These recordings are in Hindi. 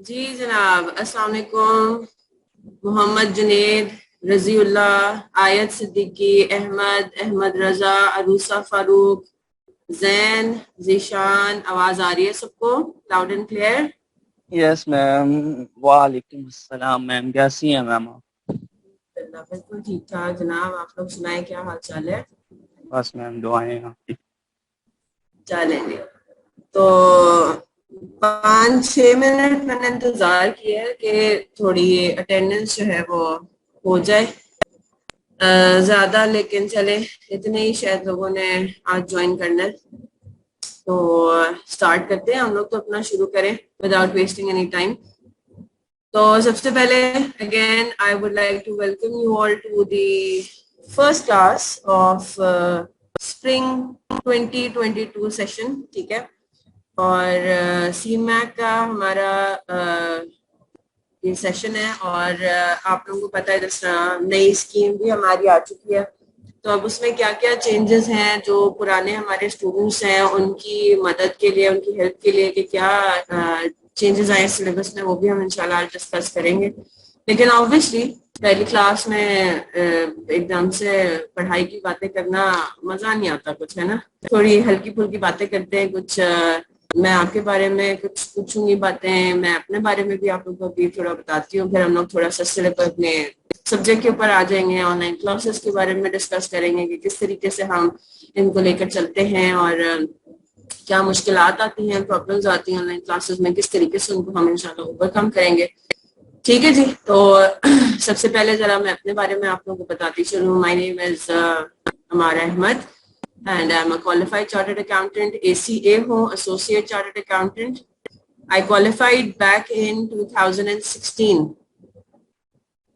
जी जनाब, अस्सलाम वालेकुम। मोहम्मद जुनेद, रजीउल्लाह, आयत सिद्दीकी, अहमद, अहमद रजा, अरूसा फारूक, जैन, जीशान। आवाज आ रही है सबको loud and clear? Yes ma'am. वालेकुम अस्सलाम मैम, कैसी हैं मैम आप? बिल्कुल ठीक ठाक जनाब, आप लोग सुनाएं, क्या हाल चाल है? बस मैम दुआएं हैं आपकी। चलेंगे तो 5-6 मिनट मैंने इंतजार किया है कि थोड़ी अटेंडेंस जो है वो हो जाए ज्यादा, लेकिन चले, इतने ही शायद लोगों ने आज ज्वाइन करना है। तो स्टार्ट करते हैं हम लोग, तो अपना शुरू करें विदाउट वेस्टिंग एनी टाइम। तो सबसे पहले again I would like to welcome you all to the first class of spring 2022 session. ठीक है। और सी मैक का हमारा ये सेशन है। और आप लोगों को पता है जिस तरह नई स्कीम भी हमारी आ चुकी है, तो अब उसमें क्या क्या चेंजेस हैं, जो पुराने हमारे स्टूडेंट्स हैं उनकी मदद के लिए, उनकी हेल्प के लिए, कि क्या चेंजेस आए सिलेबस में, वो भी हम इंशाल्लाह आज डिस्कस करेंगे। लेकिन ऑब्वियसली पहली क्लास में एकदम से पढ़ाई की बातें करना मजा नहीं आता कुछ, है ना। थोड़ी हल्की फुल्की बातें करते हैं कुछ। मैं आपके बारे में कुछ पूछूंगी बातें, मैं अपने बारे में भी आप लोगों को भी थोड़ा बताती हूँ, फिर हम लोग थोड़ा सा सिलेबस अपने सब्जेक्ट के ऊपर आ जाएंगे, ऑनलाइन क्लासेस के बारे में डिस्कस करेंगे कि किस तरीके से हम इनको लेकर चलते हैं, और क्या मुश्किलात आती हैं, प्रॉब्लम्स आती हैं ऑनलाइन क्लासेस में, किस तरीके से उनको हम इंशाल्लाह ओवरकम करेंगे। ठीक है जी। तो सबसे पहले जरा मैं अपने बारे में आप लोगों को बताती चलूँ। My name is Ammar Ahmed and I'm a qualified chartered accountant, ACA हूँ, associate chartered accountant. I qualified back in 2016,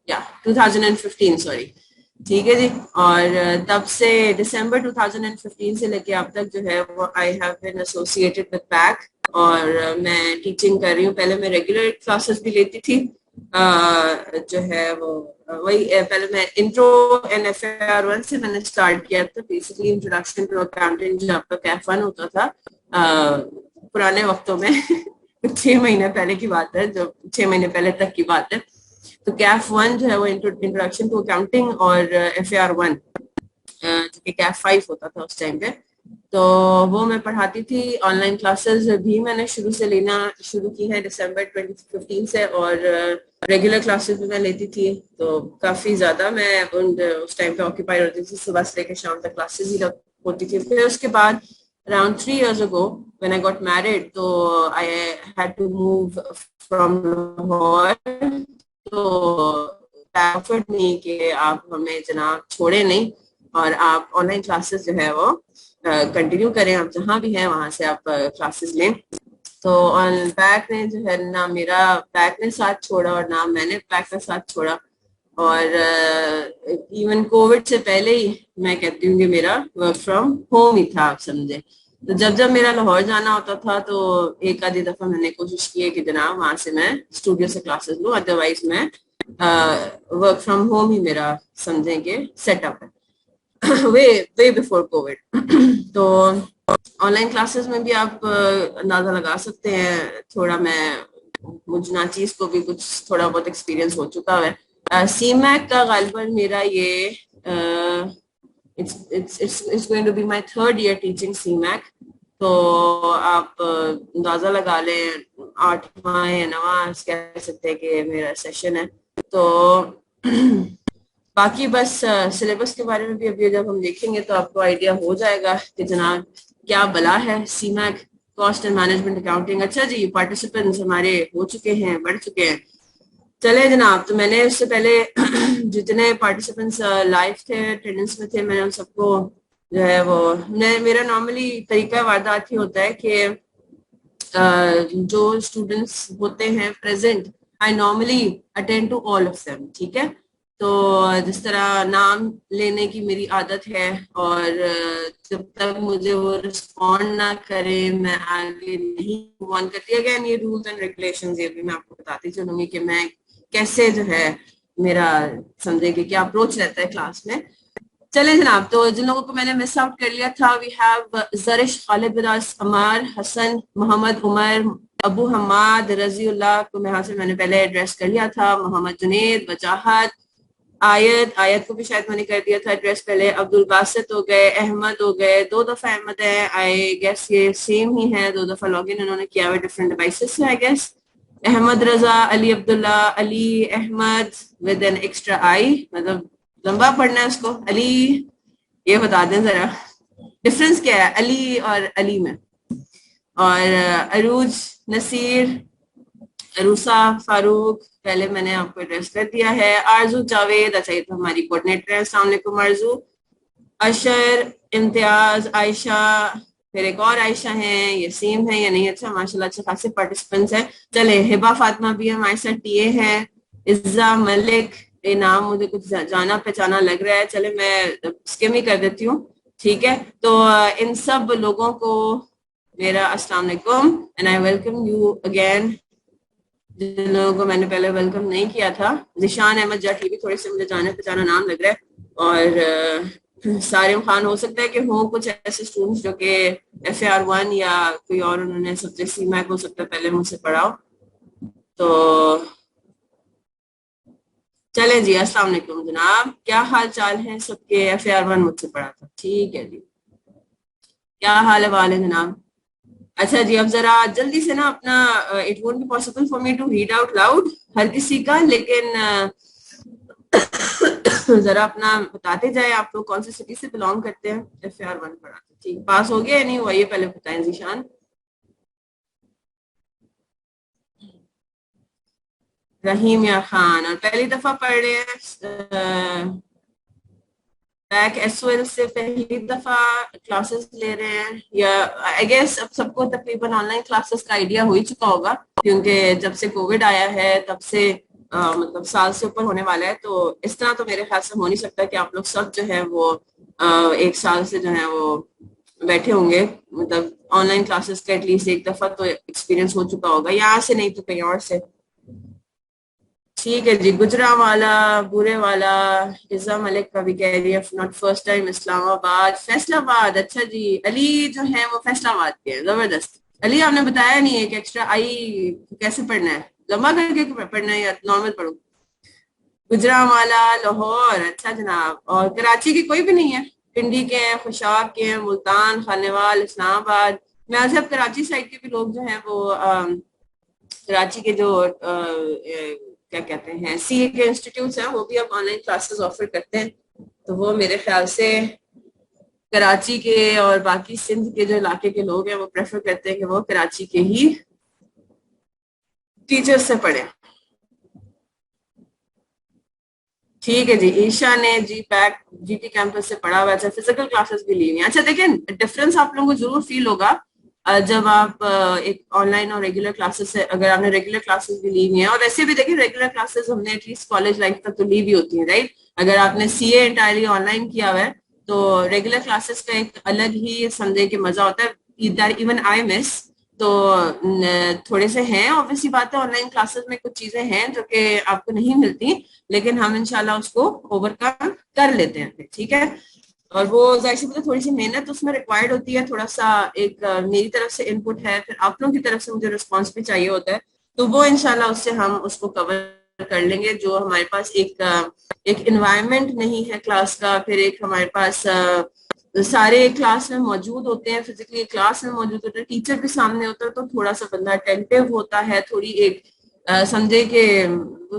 या 2015 सॉरी। ठीक है जी। और तब से दिसंबर 2015 से लेके अब तक जो है वो I have been associated with back. और मैं टीचिंग कर रही हूँ। पहले मैं रेगुलर क्लासेस भी लेती थी, जो है वो वही पहले मैं इंट्रो एंड FAR 1 से मैंने स्टार्ट किया था, बेसिकली इंट्रोडक्शन टू अकाउंटिंग, जो आपका कैफ 1 होता था पुराने वक्तों में। 6 महीने पहले की बात है, जो 6 महीने पहले तक की बात है। तो कैफ 1 जो है वो इंट्रोडक्शन टू अकाउंटिंग, और FAR 1 जो कि कैफ 5 होता था उस टाइम पे, तो वो मैं पढ़ाती थी। ऑनलाइन क्लासेस भी मैंने शुरू से लेना शुरू की है दिसंबर 2015 से, और रेगुलर क्लासेस भी मैं लेती थी। तो काफी ज्यादा मैं उस टाइम पे ऑक्यूपाई होती थी, सुबह से लेकर शाम तक क्लासेस ही होती थी। फिर उसके बाद around 3 years ago when I got married, तो I had to move from Lahore। तो एफर्ट नहीं कि आप हमें जनाब छोड़े नहीं, और आप ऑनलाइन क्लासेस जो है वो कंटिन्यू करें, आप जहाँ भी हैं वहां से आप क्लासेस लें। तो ऑन बैक ने जो है ना मेरा बैक ने साथ छोड़ा, और ना मैंने बैक का साथ छोड़ा। और इवन कोविड से पहले ही मैं कहती हूँ कि मेरा वर्क फ्रॉम होम ही था, आप समझे। तो जब जब मेरा लाहौर जाना होता था, तो एक आधी दफा मैंने कोशिश की है कि जनाब वहां से मैं स्टूडियो से क्लासेस लूँ, अदरवाइज मैं वर्क फ्रॉम होम ही मेरा समझें कि सेटअप है। वे वे बिफोर कोविड। तो ऑनलाइन क्लासेस में भी आप अंदाजा लगा सकते हैं, थोड़ा मैं मुझ नाचीज को भी कुछ थोड़ा बहुत एक्सपीरियंस हो चुका है। सी मैक का गालिबन मेरा ये it's going to be my third year teaching C Mac. तो आप अंदाजा लगा लें, 8वां या 9वां कह सकते हैं कि मेरा सेशन है। तो बाकी बस सिलेबस के बारे में भी अभी जब हम देखेंगे तो आपको आइडिया हो जाएगा कि जनाब क्या बला है C Mac, cost and management accounting. अच्छा जी, पार्टिसिपेंट्स हमारे हो चुके हैं, बढ़ चुके हैं। चले जनाब, तो मैंने उससे पहले जितने पार्टिसिपेंट्स लाइव थे, अटेंडेंस में थे, मैंने उन सबको जो है वो मेरा नॉर्मली तरीका वारदात ही होता है कि जो स्टूडेंट्स होते हैं present, I normally attend to all of them. ठीक है। तो जिस तरह नाम लेने की मेरी आदत है, और जब तक मुझे वो रिस्पॉन्ड ना करे मैं आगे नहीं मूव ऑन करती। अगेन ये रूल्स एंड रेगुलेशंस ये भी मैं आपको बताती चलूंगी कि मैं कैसे जो है मेरा समझे कि क्या अप्रोच रहता है क्लास में। चले जनाब, तो जिन लोगों को मैंने मिस आउट कर लिया था, वी हैव जरिश, खालिद बिराज, अमार, हसन, मोहम्मद उमर, अबू हमाद, रजीउल्लाह को यहाँ से मैंने पहले एड्रेस कर लिया था, मोहम्मद जुनेद, वजाहत, आयत, आयत को भी शायद मैंने कर दिया था एड्रेस पहले, अब्दुल बासित हो गए, अहमद हो गए, 2 दफा अहमद है, आई गेस ये सेम ही है, 2 दफा लॉग इन इन्होंने किया हुआ डिफरेंट डिवाइसेस से I guess. Ahmad Raza, Ali Abdullah, Ali Ahmad with an extra I, मतलब लंबा पढ़ना है उसको, अली, ये बता दें जरा डिफरेंस क्या है अली और अली में। और अरूज, नसीर, अरूसा, फारूक, पहले मैंने आपको एड्रेस कर दिया है, आरजू जावेद, अच्छा ये तो हमारी कोऑर्डिनेटर है, अस्सलाम वालेकुम आरजू, अशर, इम्तियाज, आयशा, फिर एक और आयशा हैं, ये सेम है या नहीं, अच्छा माशाल्लाह अच्छे खासे पार्टिसिपेंट्स हैं। चले, हिबा फातिमा भी हमारे साथ टीए हैं, इज्जा मलिक, ये नाम मुझे कुछ जाना पहचाना लग रहा है, चले मैं स्किम ही कर देती हूँ, ठीक है। तो इन सब लोगों को मेरा अस्सलाम वालेकुम and I welcome you again. जिन लोगों को मैंने पहले वेलकम नहीं किया था, निशान अहमद जाठी भी थोड़े से मुझे जाने पहचाना नाम लग रहा है, और सारिम खान, हो सकता है कि हो कुछ ऐसे स्टूडेंट्स जो कि FAR1 या कोई और उन्होंने सब्जेक्ट CMAC हो सकता है पहले मुझसे पढ़ा हो। तो चले जी, अस्सलाम वालेकुम जनाब, क्या हाल चाल है सबके? FAR1 मुझसे पढ़ा था, ठीक है जी, क्या हाल है जनाब? अच्छा जी, अब जरा जल्दी से ना अपना, it won't be possible for me to read out loud हर किसी का, लेकिन जरा अपना बताते जाए आप लोग कौन सी सिटी से बिलोंग करते हैं। FAR1 पढ़ा था, ठीक, पास हो गया या नहीं हुआ ये पहले बताएं जीशान। रहीम या खान, और पहली दफा पढ़ रहे हैं बैक SOL से पहली दफा क्लासेस ले रहे हैं, या आई गेस अब सबको तकरीबन ऑनलाइन क्लासेस का आइडिया हो ही चुका होगा, क्योंकि जब से कोविड आया है तब से मतलब साल से ऊपर होने वाला है, तो इस तरह तो मेरे ख्याल से हो नहीं सकता कि आप लोग सब जो है वो एक साल से जो है वो बैठे होंगे, मतलब ऑनलाइन क्लासेस का एटलीस्ट एक दफा तो एक्सपीरियंस हो चुका होगा, यहाँ से नहीं तो कहीं और से। ठीक है जी, गुजरावाला, बुरे वाला, इज़ा मलिक का भी कह रही है not first time, Islamabad, Faisalabad, अच्छा जी, अली जो है वो फैसलाबाद के हैं, जबरदस्त। अली आपने बताया नहीं है कि एक्स्ट्रा आई कैसे पढ़ना है, लंबा करके पढ़ना है या नॉर्मल पढ़ो? गुजरावाला, लाहौर, अच्छा जनाब, और कराची के कोई भी नहीं है? पिंडी के हैं, खुशाब के हैं, मुल्तान, खानेवाल, इस्लामाबाद, मैं सब कराची साइड के भी लोग जो हैं वो कराची के जो क्या कहते हैं CA के इंस्टीट्यूट्स हैं, वो भी अब ऑनलाइन क्लासेस ऑफर करते हैं, तो वो मेरे ख्याल से कराची के और बाकी सिंध के जो इलाके के लोग हैं वो प्रेफर करते हैं कि वो कराची के ही टीचर्स से पढ़े। ठीक है जी, ईशा ने जी पैक GT कैंपस से पढ़ा हुआ है, अच्छा फिजिकल क्लासेस भी ली हुई हैं, अच्छा देखें डिफरेंस आप लोगों को जरूर फील होगा जब आप एक ऑनलाइन और रेगुलर क्लासेस से, अगर आपने रेगुलर क्लासेस भी ली हुई हैं, और वैसे भी देखिए रेगुलर क्लासेस हमने एटलीस्ट कॉलेज लाइफ तक तो ली भी होती है, राइट? अगर आपने CA एंटायरली ऑनलाइन किया हुआ है तो रेगुलर क्लासेस का एक अलग ही समझे कि मजा होता है, इवन आई मिस। तो थोड़े से हैं, ऑब्वियसली बात है, ऑनलाइन क्लासेस में कुछ चीजें हैं जो कि आपको नहीं मिलती, लेकिन हम इंशाल्लाह उसको ओवरकम कर लेते हैं, ठीक है। और वो जाहिर सी बात है थोड़ी सी मेहनत उसमें रिक्वायर्ड होती है, थोड़ा सा एक मेरी तरफ से इनपुट है, फिर आप लोगों की तरफ से मुझे रिस्पॉन्स भी चाहिए होता है, तो वो इंशाल्लाह उससे हम उसको कवर कर लेंगे। जो हमारे पास एक इन्वायरमेंट नहीं है क्लास का, फिर एक हमारे पास सारे क्लास में मौजूद होते हैं, फिजिकली क्लास में मौजूद होते हैं, टीचर भी सामने होता है, तो थोड़ा सा बंदा अटेंटिव होता है, थोड़ी एक समझे कि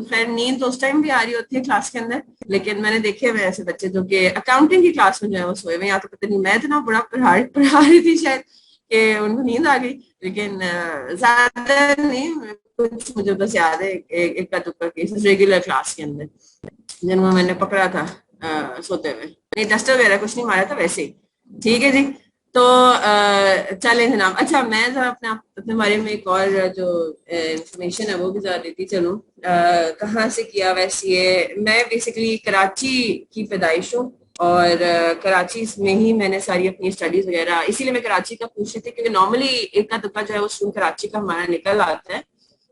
खैर नींद तो उस टाइम भी आ रही होती है क्लास के अंदर, लेकिन मैंने देखे हुए ऐसे बच्चे जो कि अकाउंटिंग की क्लास में जो है वो सोए हुए, या तो पता नहीं मैं इतना बड़ा पढ़ा रही थी शायद कि उनको नींद आ गई, लेकिन ज्यादा नहीं, कुछ मुझे बस याद है एक का दुक्का केसेस रेगुलर क्लास के अंदर जिनको मैंने पकड़ा था सोते हुए, नहीं डस्टर वगैरह कुछ नहीं मारा था वैसे ही। ठीक है जी, तो चलें जनाब, अच्छा मैं जरा अपने बारे में एक और जो इंफॉर्मेशन है वो भी जरा देती चलूँ। कहाँ से किया वैसे ये, मैं बेसिकली कराची की पैदाइश हूँ, और कराची में ही मैंने सारी अपनी स्टडीज वगैरह, इसीलिए मैं कराची का पूछ रही थी, क्योंकि नॉर्मली एक का दुक्का जो है वो स्टूडेंट कराची का हमारा निकल आता है,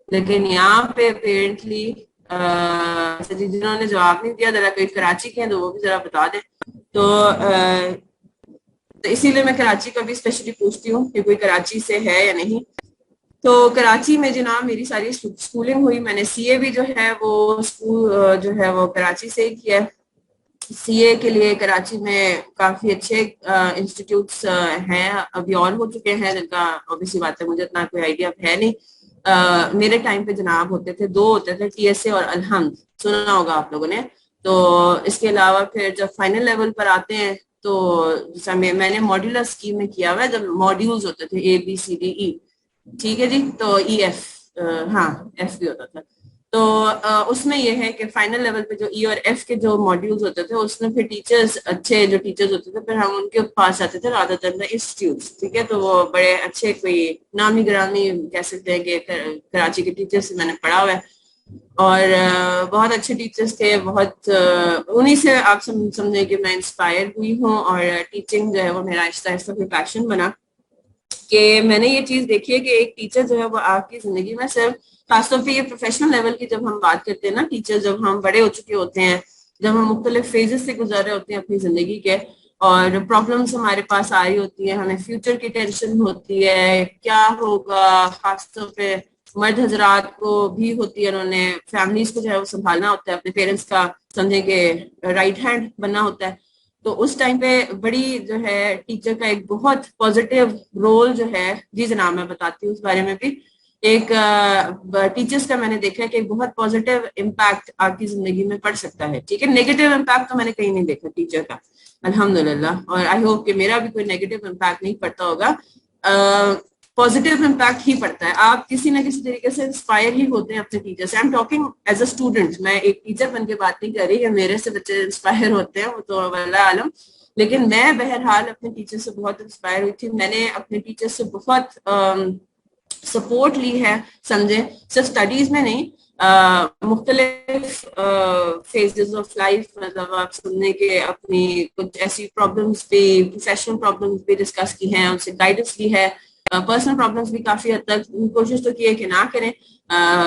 लेकिन यहाँ पे अपेरेंटली जी जिन्होंने जवाब नहीं दिया, जरा कोई कराची के हैं तो वो भी जरा बता दें तो इसीलिए मैं कराची का भी स्पेशली पूछती हूँ कि कोई कराची से है या नहीं। तो कराची में जनाब मेरी सारी स्कूलिंग हुई। मैंने सीए भी जो है वो स्कूल जो है वो कराची से ही किया है। सीए के लिए कराची में काफी अच्छे इंस्टीट्यूट्स हैं, अभी और हो चुके हैं जिनका ऑब्वियसली बात है मुझे इतना कोई आइडिया है नहीं। मेरे टाइम पे जनाब होते थे, दो होते थे, टीएसए और अलहम्द, सुना होगा आप लोगों ने। तो इसके अलावा फिर जब फाइनल लेवल पर आते हैं तो जैसा मैंने मॉड्यूलर स्कीम में किया हुआ है, जब मॉड्यूल्स होते थे ABCDE, ठीक है जी, तो EF, हाँ एफ भी होता था। तो उसमें यह है कि फाइनल लेवल पे जो ई और एफ के जो मॉड्यूल्स होते थे उसमें फिर टीचर्स, अच्छे जो टीचर्स होते थे, फिर हम उनके पास जाते थे रादर देन द इंस्टीट्यूट्स, ठीक है। तो वो बड़े अच्छे, कोई नामी गिरामी कह सकते हैं कि कराची के टीचर्स से मैंने पढ़ा हुआ है, और बहुत अच्छे टीचर्स थे, बहुत उन्हीं से आप समझे कि मैं इंस्पायर हुई हूँ, और टीचिंग जो है वो मेरा आहिस्ता आहिस्ता कोई पैशन बना। कि मैंने ये चीज देखी है कि एक टीचर जो है वो आपकी जिंदगी में सिर्फ, खासतौर पे ये प्रोफेशनल लेवल की जब हम बात करते हैं ना, टीचर जब हम बड़े हो चुके होते हैं, जब हम मुख्तलिफ फेजेस से गुजर रहे होते हैं अपनी जिंदगी के, और प्रॉब्लम्स हमारे पास आ रही होती है, हमें फ्यूचर की टेंशन होती है क्या होगा, खासतौर पे मर्द हजरात को भी होती है, उन्होंने फैमिलीज को जो है वो संभालना होता है, अपने पेरेंट्स का समझे कि राइट हैंड बनना होता है। तो उस टाइम पे बड़ी जो है टीचर का एक बहुत पॉजिटिव रोल जो है, जी जनाब मैं बताती हूँ उस बारे में भी। एक टीचर्स का मैंने देखा है कि एक बहुत पॉजिटिव इम्पैक्ट आपकी जिंदगी में पड़ सकता है, ठीक है। नेगेटिव इम्पैक्ट तो मैंने कहीं नहीं देखा टीचर का, अल्हम्दुलिल्लाह, और आई होप कि मेरा भी कोई नेगेटिव इम्पैक्ट नहीं पड़ता होगा। पॉजिटिव इम्पैक्ट ही पड़ता है, आप किसी ना किसी तरीके से इंस्पायर ही होते हैं अपने टीचर से। I am talking as a student, मैं एक टीचर बन के बात नहीं कर रही कि मेरे से बच्चे इंस्पायर होते हैं, वो तो वल्लाह आलम। लेकिन मैं बहरहाल अपने टीचर से बहुत इंस्पायर हुई थी, मैंने अपने टीचर से बहुत सपोर्ट ली है, समझे, सिर्फ स्टडीज में नहीं, मुख्तलिफ फेजेस ऑफ लाइफ, मतलब आप सुनने के अपनी कुछ ऐसी प्रॉब्लम्स भी, प्रोफेशनल प्रॉब्लम्स भी डिस्कस की हैं, उनसे गाइडेंस ली है, पर्सनल प्रॉब्लम्स भी काफी हद तक कोशिश तो की है कि ना करें,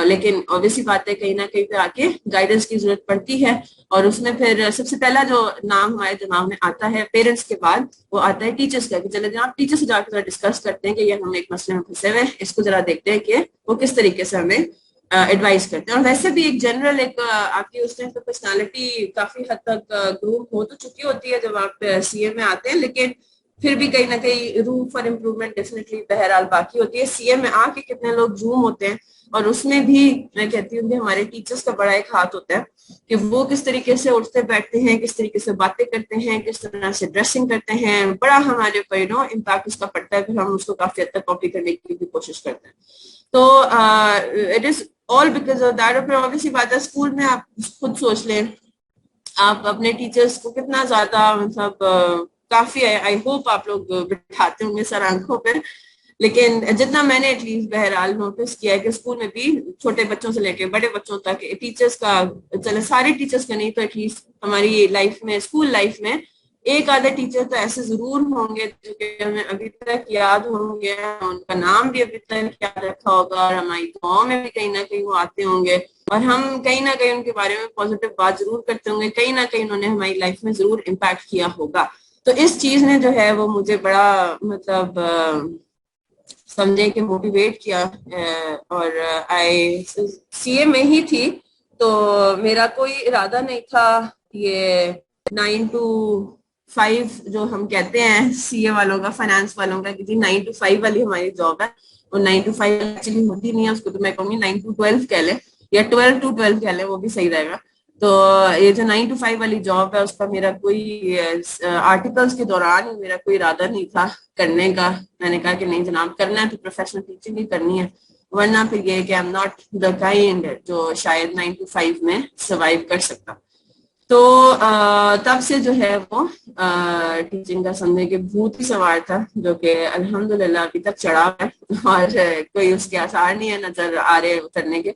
लेकिन ऑब्वियसली बात है कहीं ना कहीं पे आके गाइडेंस की जरूरत पड़ती है। और उसमें फिर सबसे पहला जो नाम हमारे दिमाग में आता है पेरेंट्स के बाद, वो आता है टीचर्स का, कि चले जनाब टीचर से जाकर जरा डिस्कस करते हैं कि ये हम एक मसले में फंसे हुए हैं, इसको जरा देखते हैं कि वो किस तरीके से हमें एडवाइस करते हैं। और वैसे भी एक जनरल एक आपकी उस टाइम पे पर्सनालिटी काफी हद तक ग्रूम हो तो चुकी होती है जब आप सीए में आते हैं, लेकिन फिर भी कहीं ना कहीं रूम फॉर इम्प्रूवमेंट डेफिनेटली बहरहाल बाकी होती है। सीए में आके कितने लोग जूम होते हैं, और उसमें भी मैं कहती हूँ कि हमारे टीचर्स का बड़ा एक हाथ होता है कि वो किस तरीके से उठते बैठते हैं, किस तरीके से बातें करते हैं, किस तरह से ड्रेसिंग करते हैं, बड़ा हमारे ऊपर इम्पैक्ट उसका पड़ता है, फिर हम उसको काफी हद तक कॉपी करने की भी कोशिश करते हैं। तो it is all because of that. और फिर ऑब्वियसली बात है स्कूल में आप खुद सोच लें, आप अपने टीचर्स को कितना ज्यादा, मतलब काफी आई होप आप लोग बिठाते होंगे सर आंखों पर, लेकिन जितना मैंने एटलीस्ट बहरहाल नोटिस किया है कि स्कूल में भी छोटे बच्चों से लेकर बड़े बच्चों तक टीचर्स का, चले सारे टीचर्स का नहीं तो एटलीस्ट हमारी लाइफ में, स्कूल लाइफ में एक आधे टीचर तो ऐसे जरूर होंगे जो कि हमें अभी तक याद होंगे, उनका नाम भी अभी तक याद रखा होगा, और हमारी दुआओं में भी कहीं ना कहीं वो आते होंगे, और हम कहीं ना कहीं उनके बारे में पॉजिटिव बात जरूर करते होंगे, कहीं ना कहीं उन्होंने हमारी लाइफ में जरूर इम्पैक्ट किया होगा। तो इस चीज ने जो है वो मुझे बड़ा, मतलब समझे कि मोटिवेट किया। और आई सीए में ही थी, तो मेरा कोई इरादा नहीं था ये 9 to 5 जो हम कहते हैं सीए वालों का, फाइनेंस वालों का, कि जी 9 to 5 वाली हमारी जॉब है, और 9 to 5 एक्चुअली होती नहीं है, उसको तो मैं कहूँगी 9 to 12 कह ले, या 12 to 12 कह ले, वो भी सही रहेगा। तो ये जो 9 to 5 वाली जॉब है उसका मेरा कोई आर्टिकल्स के दौरान मेरा कोई इरादा नहीं था करने का। मैंने कहा कि नहीं जनाब, करना है तो प्रोफेशनल टीचिंग ही करनी है, वरना फिर ये कि I am not the kind जो शायद 9 to 5 में सर्वाइव कर सकता। तो तब से जो है वो टीचिंग का समझे कि भूत ही सवार था, जो कि अल्हम्दुलिल्लाह अभी तक चढ़ा है, और कोई उसके आसार नहीं है नजर आ रहे उतरने के।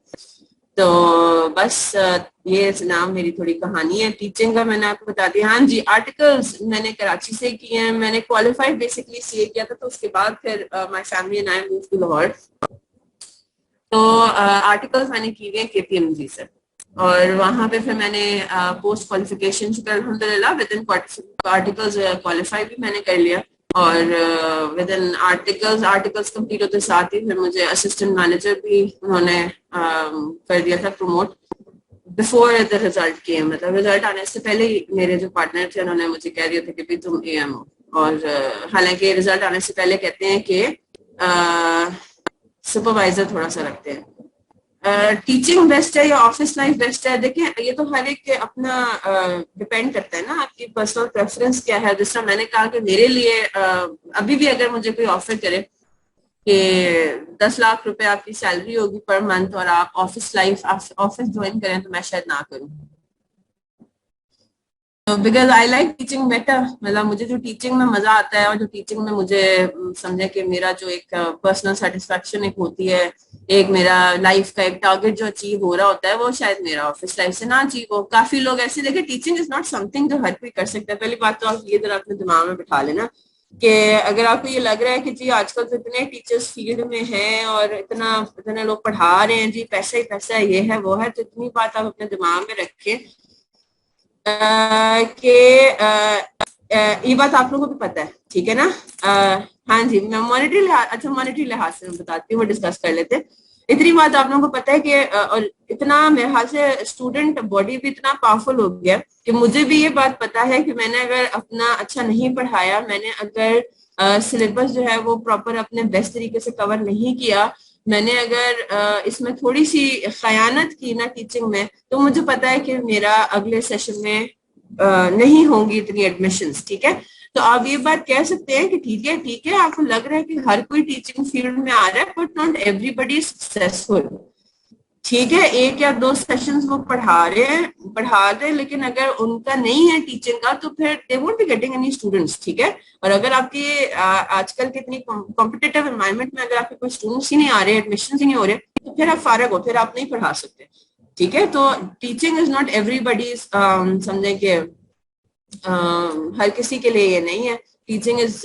तो बस ये नाम मेरी थोड़ी कहानी है टीचिंग का, मैंने आपको बता दिया। हाँ जी, आर्टिकल्स मैंने कराची से किए हैं, मैंने क्वालिफाइड बेसिकली सीए किया था, तो उसके बाद फिर my family and I move to Lahore. तो आर्टिकल्स मैंने किए हैं KPMG से। और वहां पे फिर मैंने पोस्ट क्वालिफिकेशन शुक्र अल्हम्दुलिल्लाह विद इन आर्टिकल्स क्वालिफाई भी मैंने कर लिया। और विद इन आर्टिकल्स कंप्लीट होते साथ ही फिर मुझे असिस्टेंट मैनेजर भी उन्होंने कर दिया था प्रमोट बिफोर द रिजल्ट के, मतलब रिजल्ट आने से पहले ही मेरे जो पार्टनर थे उन्होंने मुझे कह दिया था कि भाई तुम एएम हो। और हालांकि रिजल्ट आने से पहले कहते हैं कि सुपरवाइजर थोड़ा सा रखते हैं। टीचिंग बेस्ट है या ऑफिस लाइफ बेस्ट है, देखिए ये तो हर एक के अपना डिपेंड करता है ना, आपकी पर्सनल प्रेफरेंस क्या है। जिस तरह मैंने कहा कि मेरे लिए अभी भी अगर मुझे कोई ऑफर करे कि 10 लाख रुपए आपकी सैलरी होगी पर मंथ और आप ऑफिस ज्वाइन करें, तो मैं शायद ना करूं। तो because I like teaching better, मतलब मुझे जो टीचिंग में मजा आता है और जो टीचिंग में मुझे समझे कि मेरा जो एक पर्सनल सेटिस्फेक्शन एक होती है, एक मेरा लाइफ का एक टारगेट जो अचीव हो रहा होता है, वो शायद मेरा ऑफिस लाइफ से ना अचीव हो। काफी लोग ऐसे देखे, टीचिंग इज नॉट समथिंग जो हर कोई कर सकता है। पहली बात तो आप ये जरा अपने दिमाग में बिठा लेना कि अगर आपको ये लग रहा है कि जी आजकल तो इतने टीचर्स फील्ड में हैं और इतना इतने लोग पढ़ा रहे हैं, जी पैसा ही पैसा है, ये है वो है, तो इतनी बात आप अपने दिमाग में रखें कि ये बात आप लोगों को भी पता है, ठीक है ना। हाँ जी, मैं मॉनेटरी लिहाज, अच्छा मॉनेटरी लिहाज से मैं बताती हूँ, वो डिस्कस कर लेते हैं। इतनी बात आप लोगों को पता है कि और इतना मेरे ख्याल से स्टूडेंट बॉडी भी इतना पावरफुल हो गया कि मुझे भी ये बात पता है कि मैंने अगर अपना अच्छा नहीं पढ़ाया, मैंने अगर सिलेबस जो है वो प्रॉपर अपने बेस्ट तरीके से कवर नहीं किया, मैंने अगर इसमें थोड़ी सी खयानत की ना टीचिंग में, तो मुझे पता है कि मेरा अगले सेशन में नहीं होंगी इतनी एडमिशंस, ठीक है। तो आप ये बात कह सकते हैं कि ठीक है आपको लग रहा है कि हर कोई टीचिंग फील्ड में आ रहा है, but not everybody is successful, ठीक है। एक या दो सेशंस वो पढ़ा रहे हैं, लेकिन अगर उनका नहीं है टीचिंग का, तो फिर they won't be getting any students, ठीक है। और अगर आपकी आजकल के इतनी कॉम्पिटिटिव एनवायरनमेंट में अगर आपके कोई स्टूडेंट्स ही नहीं आ रहे, एडमिशन ही नहीं हो रहे, तो फिर आप फारग हो, फिर आप नहीं पढ़ा सकते, ठीक है। तो टीचिंग इज नॉट एवरीबडी, समझें कि हर किसी के लिए ये नहीं है। टीचिंग इज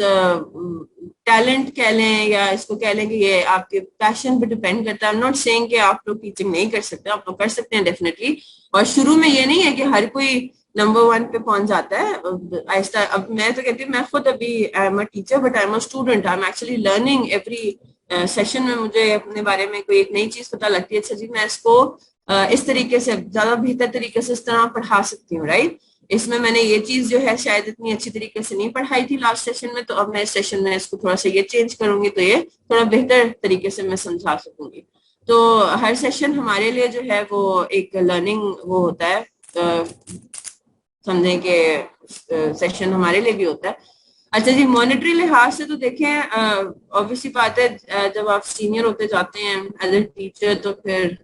टैलेंट कह लें या इसको कह लें कि ये आपके पैशन पे डिपेंड करता है। आई एम नॉट सेइंग कि आप लोग टीचिंग नहीं कर सकते, आप लोग कर सकते हैं डेफिनेटली। और शुरू में ये नहीं है कि हर कोई नंबर 1 पे पहुंच जाता है, आहिस्ता। अब मैं तो कहती हूँ, मैं खुद अभी I am a teacher but I am a student, I am actually learning every session में। मुझे अपने बारे में कोई एक नई चीज पता लगती है, अच्छा जी मैं इसको इस तरीके से ज्यादा बेहतर तरीके से इस तरह पढ़ा सकती हूँ, राइट। इसमें मैंने ये चीज जो है शायद इतनी अच्छी तरीके से नहीं पढ़ाई थी लास्ट सेशन में, तो अब मैं इस सेशन में इसको थोड़ा सा ये चेंज करूंगी, तो ये थोड़ा बेहतर तरीके से मैं समझा सकूंगी। तो हर सेशन हमारे लिए जो है वो एक लर्निंग वो होता है, समझें कि सेशन हमारे लिए भी होता है। अच्छा जी, मॉनेटरी लिहाज से तो देखें, ऑब्वियसली बात है, जब आप सीनियर होते जाते हैं एज ए टीचर, तो फिर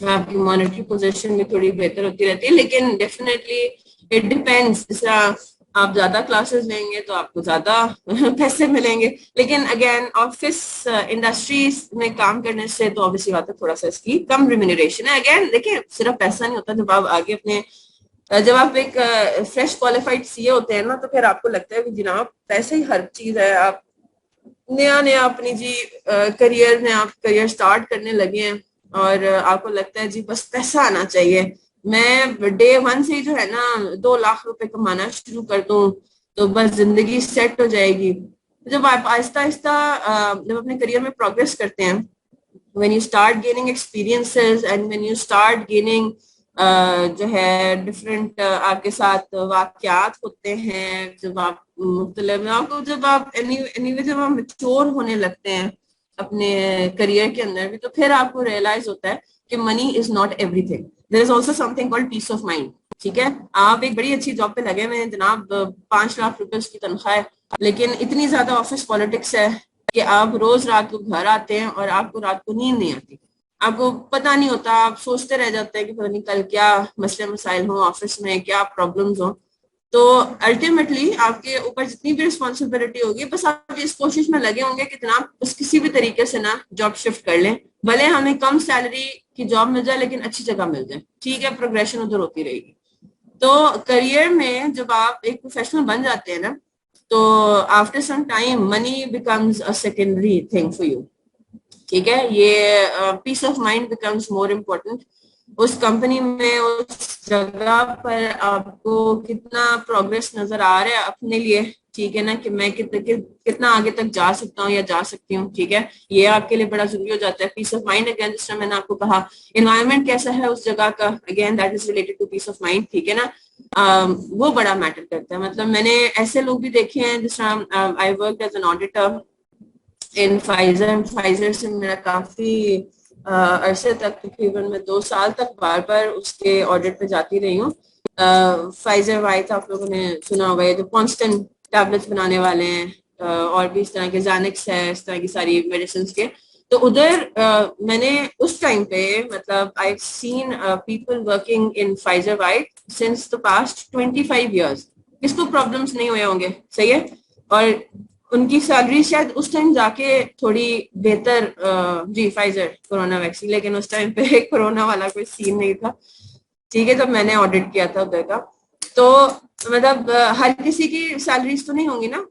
आपकी मॉनेटरी पोजीशन भी थोड़ी बेहतर होती रहती है, लेकिन डेफिनेटली इट डिपेंड्स। जैसा आप ज्यादा क्लासेस लेंगे तो आपको ज्यादा पैसे मिलेंगे, लेकिन अगेन ऑफिस इंडस्ट्रीज में काम करने से तो ऑब्वियसली बात है थोड़ा सा इसकी कम रिम्यूनरेशन है। अगेन देखिए, सिर्फ पैसा नहीं होता, जब आप आगे अपने जब आप एक फ्रेश क्वालिफाइड सीए होते हैं ना, तो फिर आपको लगता है कि जनाब पैसे ही हर चीज है। आप नया नया अपनी जी करियर में आप करियर स्टार्ट करने लगे हैं और आपको लगता है जी बस पैसा आना चाहिए, मैं डे 1 से ही जो है ना 2 लाख रुपए कमाना शुरू कर दूं तो बस जिंदगी सेट हो जाएगी। तो जब आप आहिस्ता आहिस्ता जब अपने करियर में प्रोग्रेस करते हैं, when you start gaining experiences and when you start gaining जो है डिफरेंट आपके साथ वाकयात होते हैं, जब आप मुख्तलिफ आपको जब आप anyway जब आप मेच्योर होने लगते हैं अपने करियर के अंदर भी, तो फिर आपको रियलाइज होता है कि money is not everything, there is also something called peace of mind, ठीक है। आप एक बड़ी अच्छी जॉब पे लगे हुए हैं जनाब, 5 लाख रुपए उसकी तनख्वाह है, लेकिन इतनी ज्यादा ऑफिस पॉलिटिक्स है कि आप रोज रात को घर आते हैं और आपको रात को नींद नहीं आती, आपको पता नहीं होता, आप सोचते रह जाते हैं कि पता नहीं कल क्या मसले मसाइल हो ऑफिस में, क्या प्रॉब्लम्स हो। तो अल्टीमेटली आपके ऊपर जितनी भी रिस्पॉन्सिबिलिटी होगी, बस आप इस कोशिश में लगे होंगे कि जनाब बस किसी भी तरीके से ना जॉब शिफ्ट कर लें, भले हमें कम सैलरी की जॉब मिल जाए लेकिन अच्छी जगह मिल जाए, ठीक है, प्रोग्रेशन उधर होती रहेगी। तो करियर में जब आप एक प्रोफेशनल बन जाते हैं ना, तो after some time money becomes a secondary thing for you, ठीक है। ये peace of mind becomes more important. उस कंपनी में, उस जगह पर आपको कितना प्रोग्रेस नजर आ रहा है अपने लिए, ठीक है ना, कि मैं कितना आगे तक जा सकता हूँ या जा सकती हूँ, ठीक है। ये आपके लिए बड़ा जरूरी हो जाता है। पीस ऑफ माइंड, अगेन जिस तरह मैंने आपको कहा, एनवायरनमेंट कैसा है उस जगह का, again that is related to peace of mind, ठीक है ना। वो बड़ा मैटर करता है। मतलब मैंने ऐसे लोग भी देखे हैं, जिस तरह I work as an auditor in Pfizer. Pfizer से मेरा काफी अरसे तक, तकरीबन मैं 2 साल तक बार बार उसके ऑडिट पे जाती रही हूँ। फाइजर वाइट आप लोगों ने सुना होगा, ये जो कॉन्स्टेंट टैबलेट्स बनाने वाले हैं, और भी इस तरह के जैनिक्स है, इस तरह की सारी मेडिसिन के। तो उधर मैंने उस टाइम पे, मतलब I seen people working in Pfizer white since the past 25 years, किसको प्रॉब्लम्स नहीं हुए होंगे, सही है। और उनकी सैलरी शायद उस टाइम जाके थोड़ी बेहतर, जी फाइजर कोरोना वैक्सीन, लेकिन उस टाइम पे कोरोना वाला कोई सीन नहीं था, ठीक है, जब मैंने ऑडिट किया था उधर का। तो मतलब हर किसी की सैलरीज तो नहीं होंगी ना,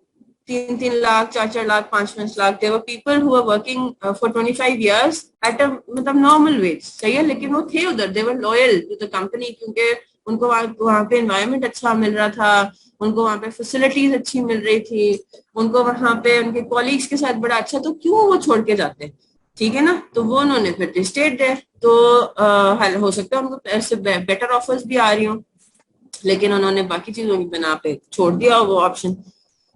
3-3 lakh, 4-4 lakh, 5-5 lakh. They were people who are working for 25 years at a मतलब नॉर्मल वेज, सही है, लेकिन वो थे उधर, they were loyal to the company, क्योंकि उनको वहाँ पे एनवायरमेंट अच्छा मिल रहा था, उनको वहाँ पे फैसिलिटीज अच्छी मिल रही थी, उनको वहाँ पे उनके कॉलीग्स के साथ बड़ा अच्छा, तो क्यों वो छोड़ के जाते, ठीक है ना। तो वो उन्होंने फिर स्टेट देयर। तो हो सकता है उनको ऐसे बेटर ऑफर्स भी आ रही हो, लेकिन उन्होंने बाकी चीजों की बिना पे छोड़ दिया वो ऑप्शन।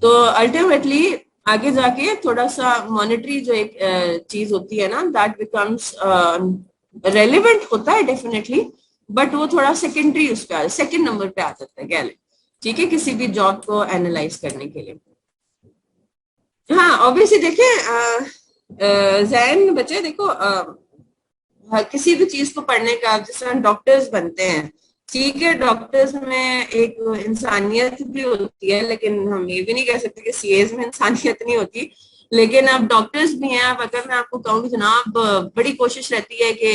तो अल्टीमेटली आगे जाके थोड़ा सा मॉनेटरी जो एक चीज होती है ना, दैट बिकम्स रेलिवेंट होता है डेफिनेटली, बट वो थोड़ा सेकेंडरी, उस पे सेकेंड नंबर पे आ जाता है, कह लें, ठीक है, किसी भी जॉब को एनालाइज करने के लिए। हाँ ऑब्वियसली देखें, जैन बच्चे देखो, किसी भी चीज को पढ़ने का, जिस तरह डॉक्टर्स बनते हैं, ठीक है, डॉक्टर्स में एक इंसानियत भी होती है, लेकिन हम ये भी नहीं कह सकते कि सीएज में इंसानियत नहीं होती। लेकिन अब डॉक्टर्स भी हैं। अब अगर मैं आपको कहूँ कि जनाब, बड़ी कोशिश रहती है कि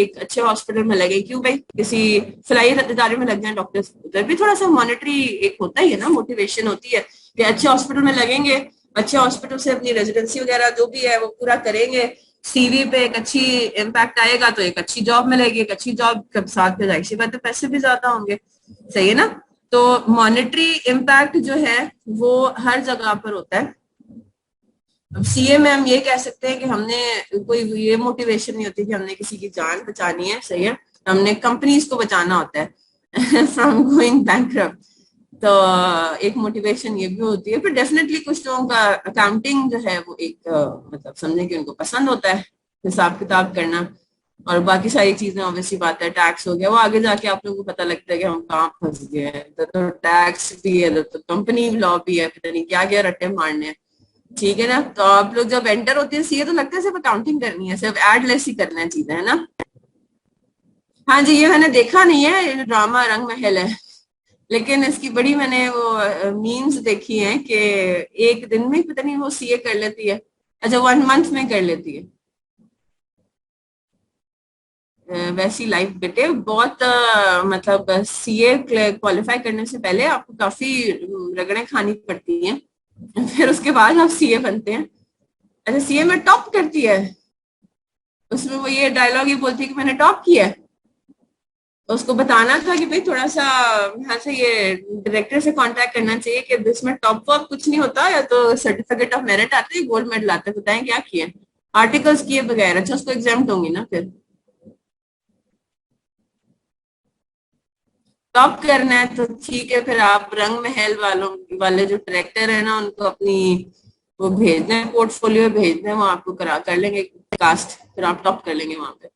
एक अच्छे हॉस्पिटल में लगे, क्यों भाई, किसी फलाई इदारे में लग जाए डॉक्टर्स, उधर भी थोड़ा सा मॉनेटरी एक होता ही है ना, मोटिवेशन होती है कि अच्छे हॉस्पिटल में लगेंगे, अच्छे हॉस्पिटल से अपनी रेजिडेंसी वगैरह जो भी है वो पूरा करेंगे, सीवी पे एक अच्छी इम्पैक्ट आएगा, तो एक अच्छी जॉब मिलेगी, एक अच्छी जॉब के साथ में जाहिर सी बात है पैसे भी ज्यादा होंगे, सही है ना। तो मॉनेटरी इम्पैक्ट जो है वो हर जगह पर होता है। अब सीए में हम ये कह सकते हैं कि हमने कोई ये मोटिवेशन नहीं होती कि हमने किसी की जान बचानी है, सही है, हमने कंपनीज को बचाना होता है फ्रॉम गोइंग बैंकरप्ट। तो एक मोटिवेशन ये भी होती है। फिर डेफिनेटली कुछ लोगों का अकाउंटिंग जो है वो एक मतलब समझने की उनको पसंद होता है, हिसाब किताब करना, और बाकी सारी चीजें ऑब्वियसली बात है, टैक्स हो गया, वो आगे जाके आप लोगों को पता लगता है कि हम कहाँ फंस गए हैं। तो टैक्स भी है, तो कंपनी लॉ भी है, पता नहीं क्या क्या रट्टे मारने हैं, ठीक है ना। तो आप लोग जब एंटर होते हैं सीए, तो लगता है सिर्फ अकाउंटिंग करनी है, सिर्फ एड लेस ही करना है चीजें, है ना। हाँ जी, ये मैंने देखा नहीं है, ये ड्रामा रंग महल है, लेकिन इसकी बड़ी मैंने वो मीम्स देखी हैं कि एक दिन में पता नहीं वो सीए कर लेती है, अच्छा 1 मंथ में कर लेती है। वैसी लाइफ बेटे बहुत, मतलब सीए क्वालिफाई करने से पहले आपको काफी रगड़े खानी पड़ती हैं फिर उसके बाद आप सीए बनते हैं। अच्छा सीए में टॉप करती है, उसमें वो ये डायलॉग ही बोलती है कि मैंने टॉप किया है। तो उसको बताना था कि भाई थोड़ा सा यहाँ से ये डायरेक्टर से कांटेक्ट करना चाहिए कि इसमें टॉप वॉप कुछ नहीं होता, या तो सर्टिफिकेट ऑफ मेरिट आते हैं, गोल्ड मेडल आते हैं, बताएं क्या किए, आर्टिकल्स किए बगैर। अच्छा उसको एग्जाम होंगी ना फिर, टॉप करना है तो ठीक है, फिर आप रंग महल वालों वाले जो डायरेक्टर है ना, उनको अपनी वो भेज दें, पोर्टफोलियो भेज दें, वो आपको करा कर लेंगे कास्ट, फिर आप टॉप कर लेंगे वहां पे।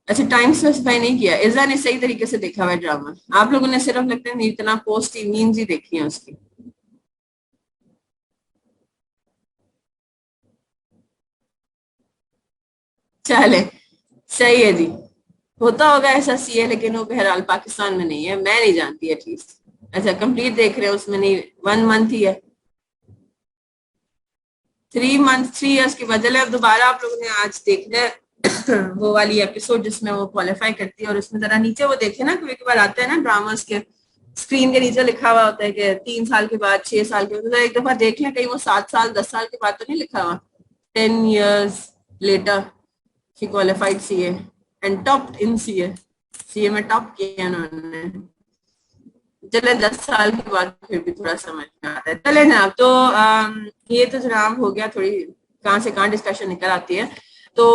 अच्छा टाइम स्पेसिफाई नहीं किया, इज़ा ने सही तरीके से देखा हुआ है ड्रामा, आप लोगों ने सिर्फ लगता है इतना पोस्ट ही मीम्स ही देखी है उसकी। चले, सही है जी, होता होगा ऐसा सीए, लेकिन वो बहरहाल पाकिस्तान में नहीं है, मैं नहीं जानती एटलीस्ट। अच्छा कंप्लीट देख रहे हो, उसमें नहीं, 1 मंथ ही है, 3 मंथ, 3 इयर्स की बदल है। अब दोबारा आप लोगों ने आज देखना है वो वाली एपिसोड जिसमें वो क्वालिफाई करती है, और उसमें जरा नीचे वो देखे ना, कभी कभार आते हैं ना ड्रामास के स्क्रीन के नीचे लिखा हुआ होता है कि 3 साल के बाद, 6 साल के बाद, तो एक दफा देख लें कहीं वो 7 साल 10 साल के बाद तो नहीं लिखा हुआ, 10 years later she qualified CA and topped in CA। CA में टॉप किया उन्होंने। चले 10 साल के बाद फिर भी थोड़ा समझ में आता है। चले जनाब, तो ये तो जनाब हो गया, थोड़ी कहाँ से कहाँ डिस्कशन निकल आती है। तो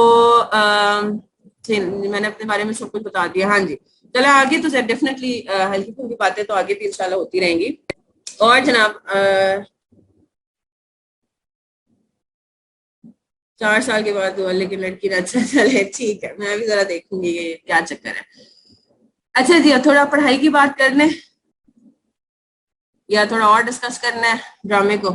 मैंने अपने बारे में सब कुछ बता दिया। हाँ जी, चले आगे तो डेफिनेटली हल्की फुल्की बातें तो आगे भी इंशाल्लाह होती रहेंगी। और जनाब 4 साल के बाद हुआ लेकिन लड़की ने, अच्छा चले ठीक है, मैं भी जरा देखूंगी ये क्या चक्कर है। अच्छा जी, थोड़ा पढ़ाई की बात कर लें या थोड़ा और डिस्कस करना है ड्रामे को?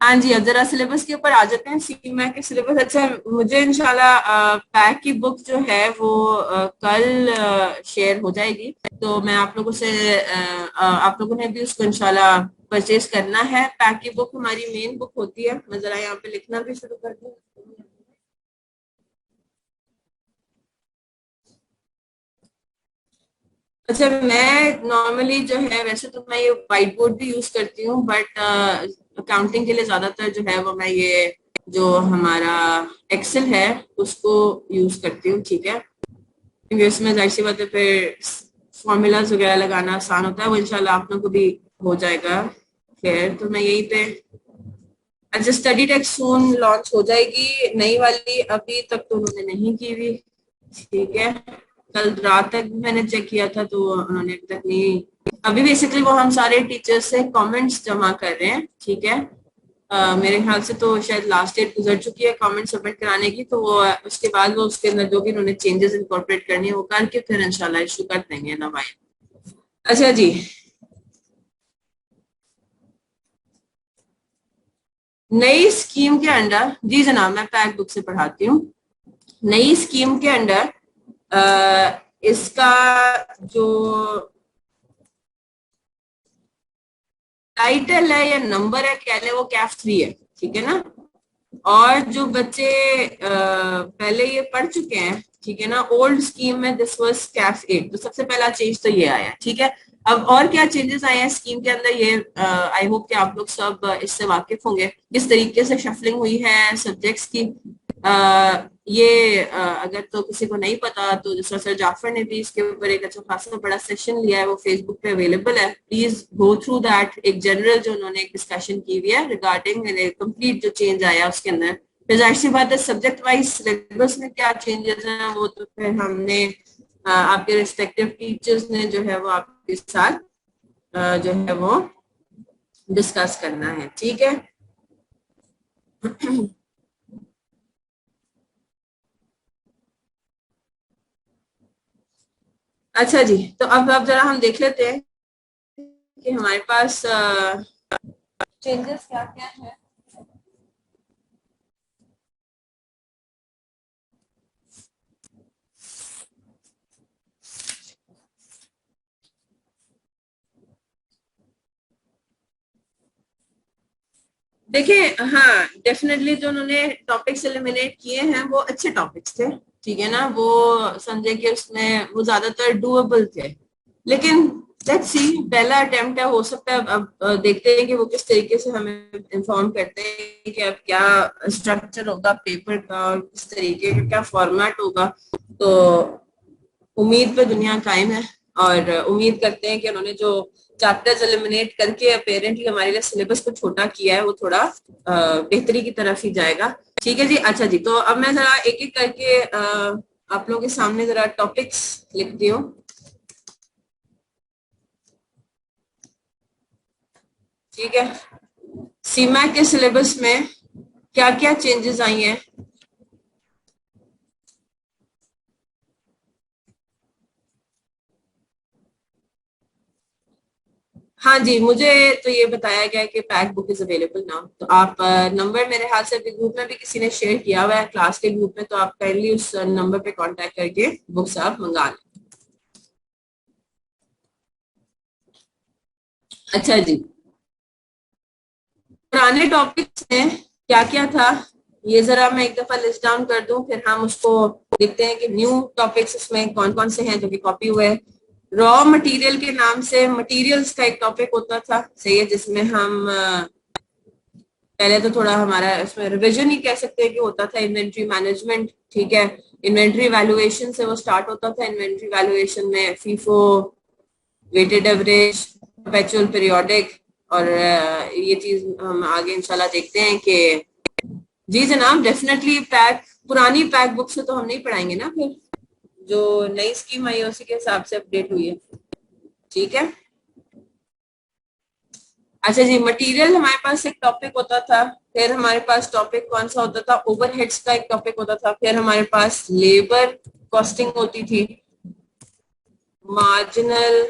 हाँ जी, अब जरा सिलेबस के ऊपर आ जाते हैं। सीमा के सिलेबस, अच्छा मुझे इंशाल्लाह पैक की बुक जो है वो कल शेयर हो जाएगी। तो मैं आप लोगों से आप लोगों ने भी उसको इंशाल्लाह परचेज करना है। पैक की बुक हमारी मेन बुक होती है। मैं जरा यहाँ पे लिखना भी शुरू कर दूँ। अच्छा, मैं नॉर्मली जो है, वैसे तो मैं ये व्हाइट बोर्ड भी यूज करती हूँ, बट अकाउंटिंग के लिए ज्यादातर जो है वो मैं ये जो हमारा एक्सेल है उसको यूज करती हूँ। ठीक है, क्योंकि उसमें जाहिर सी बात है फिर फॉर्मूलाज वगैरह लगाना आसान होता है। वो इंशाल्लाह आप लोगों को भी हो जाएगा। खैर, तो मैं यहीं पे, अच्छा स्टडी टेक्स्ट सून लॉन्च हो जाएगी नई वाली, अभी तक तो उन्होंने नहीं की हुई। ठीक है, कल रात तक मैंने चेक किया था तो उन्होंने अभी तक नहीं। अभी बेसिकली वो हम सारे टीचर्स से कमेंट्स जमा कर रहे हैं। ठीक है, मेरे ख्याल से तो शायद लास्ट डेट गुजर चुकी है कमेंट सबमिट कराने की। तो वो उसके बाद वो उसके अंदर जो भी उन्होंने चेंजेस इनकॉर्पोरेट करनी है वो करके फिर इंशाल्लाह इशू कर देंगे ना भाई। अच्छा जी, नई स्कीम के अंडर, जी जनाब मैं पैक बुक से पढ़ाती हूँ। नई स्कीम के अंडर इसका जो टाइटल है या नंबर है कह लें, वो कैफ 3 है। ठीक है ना, और जो बच्चे पहले ये पढ़ चुके हैं, ठीक है ना, ओल्ड स्कीम में दिस वाज कैफ 8, तो सबसे पहला चेंज तो ये आया। ठीक है, अब और क्या चेंजेस आए हैं स्कीम के अंदर, ये आई होप कि आप लोग सब इससे वाकिफ होंगे किस तरीके से शफलिंग हुई है सब्जेक्ट्स की। ये अगर तो किसी को नहीं पता तो दूसरा सर जाफर ने भी इसके ऊपर एक अच्छा खासा बड़ा सेशन लिया है, वो फेसबुक पे अवेलेबल है, प्लीज गो थ्रू दैट। एक जनरल जो उन्होंने एक डिस्कशन की हुई है रिगार्डिंग कंप्लीट जो चेंज आया उसके अंदर। फिर जाहिर सी बात है सब्जेक्ट वाइज सिलेबस में क्या चेंजेस हैं वो तो फिर हमने आपके रिस्पेक्टिव टीचर्स ने जो है वो आपके साथ जो है वो डिस्कस करना है। ठीक है अच्छा जी, तो अब जरा हम देख लेते हैं कि हमारे पास चेंजेस क्या क्या है। देखिए, हाँ डेफिनेटली जो उन्होंने टॉपिक्स एलिमिनेट किए हैं वो अच्छे टॉपिक्स थे। ठीक है ना, वो समझे कि उसमें वो ज्यादातर डूएबल थे। लेकिन लेट्स सी, पहला अटेम्प्ट है, हो सकता है अब देखते हैं कि वो किस तरीके से हमें इंफॉर्म करते हैं कि अब क्या स्ट्रक्चर होगा पेपर का और किस तरीके का क्या फॉर्मेट होगा। तो उम्मीद पे दुनिया कायम है, और उम्मीद करते हैं कि उन्होंने जो चैप्टर्स एलिमिनेट करके अपेरेंटली हमारे लिए सिलेबस को छोटा किया है वो थोड़ा बेहतरी की तरफ ही जाएगा। ठीक है जी, अच्छा जी, तो अब मैं जरा एक एक करके आप लोगों के सामने जरा टॉपिक्स लिखती हूँ। ठीक है, सीमा के सिलेबस में क्या क्या चेंजेस आई हैं। हाँ जी, मुझे तो ये बताया गया है कि pack book is available now. तो आप नंबर मेरे हाथ से ग्रुप में भी किसी ने शेयर किया हुआ है क्लास के ग्रुप में, तो आप काइंडली उस नंबर पे कांटेक्ट करके बुक्स आप मंगा लें। अच्छा जी, पुराने टॉपिक्स में क्या क्या था ये जरा मैं एक दफा लिस्ट डाउन कर दूं, फिर हम उसको देखते हैं कि न्यू टॉपिक्स इसमें कौन कौन से हैं जो कि कॉपी हुए। रॉ मटेरियल के नाम से मटेरियल्स का एक टॉपिक होता था, सही है, जिसमें हम पहले तो थोड़ा हमारा इसमें रिविजन ही कह सकते हैं कि होता था, इन्वेंट्री मैनेजमेंट, ठीक है। इन्वेंट्री वैल्यूएशन से वो स्टार्ट होता था। इन्वेंट्री वैल्यूएशन में FIFO, weighted average, perpetual periodic, और ये चीज हम आगे इंशाल्लाह देखते हैं कि जी जनाब डेफिनेटली पैक, पुरानी पैक बुक से तो हम नहीं पढ़ाएंगे ना, फिर जो नई स्कीम आई है उसी के हिसाब से अपडेट हुई है, ठीक है। अच्छा जी, मटेरियल हमारे पास एक टॉपिक होता था, फिर हमारे पास टॉपिक कौन सा होता था, ओवरहेड्स का एक टॉपिक होता था, फिर हमारे पास लेबर कॉस्टिंग होती थी, मार्जिनल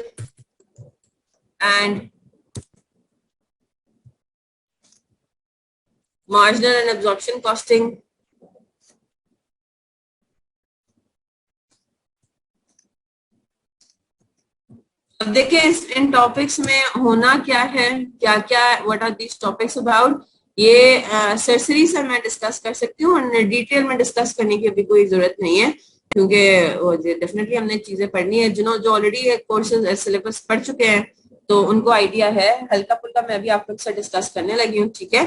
एंड एब्जॉर्प्शन कॉस्टिंग। अब देखिए इन टॉपिक्स में होना क्या है, क्या क्या, what are these topics about, ये सरसरी से मैं डिस्कस कर सकती हूँ, डिटेल में डिस्कस करने की अभी कोई जरूरत नहीं है, क्योंकि डेफिनेटली हमने चीजें पढ़नी है। जो ऑलरेडी कोर्सेज सिलेबस पढ़ चुके हैं तो उनको आइडिया है, हल्का फुल्का मैं भी आप लोग से डिस्कस करने लगी हूँ, ठीक है।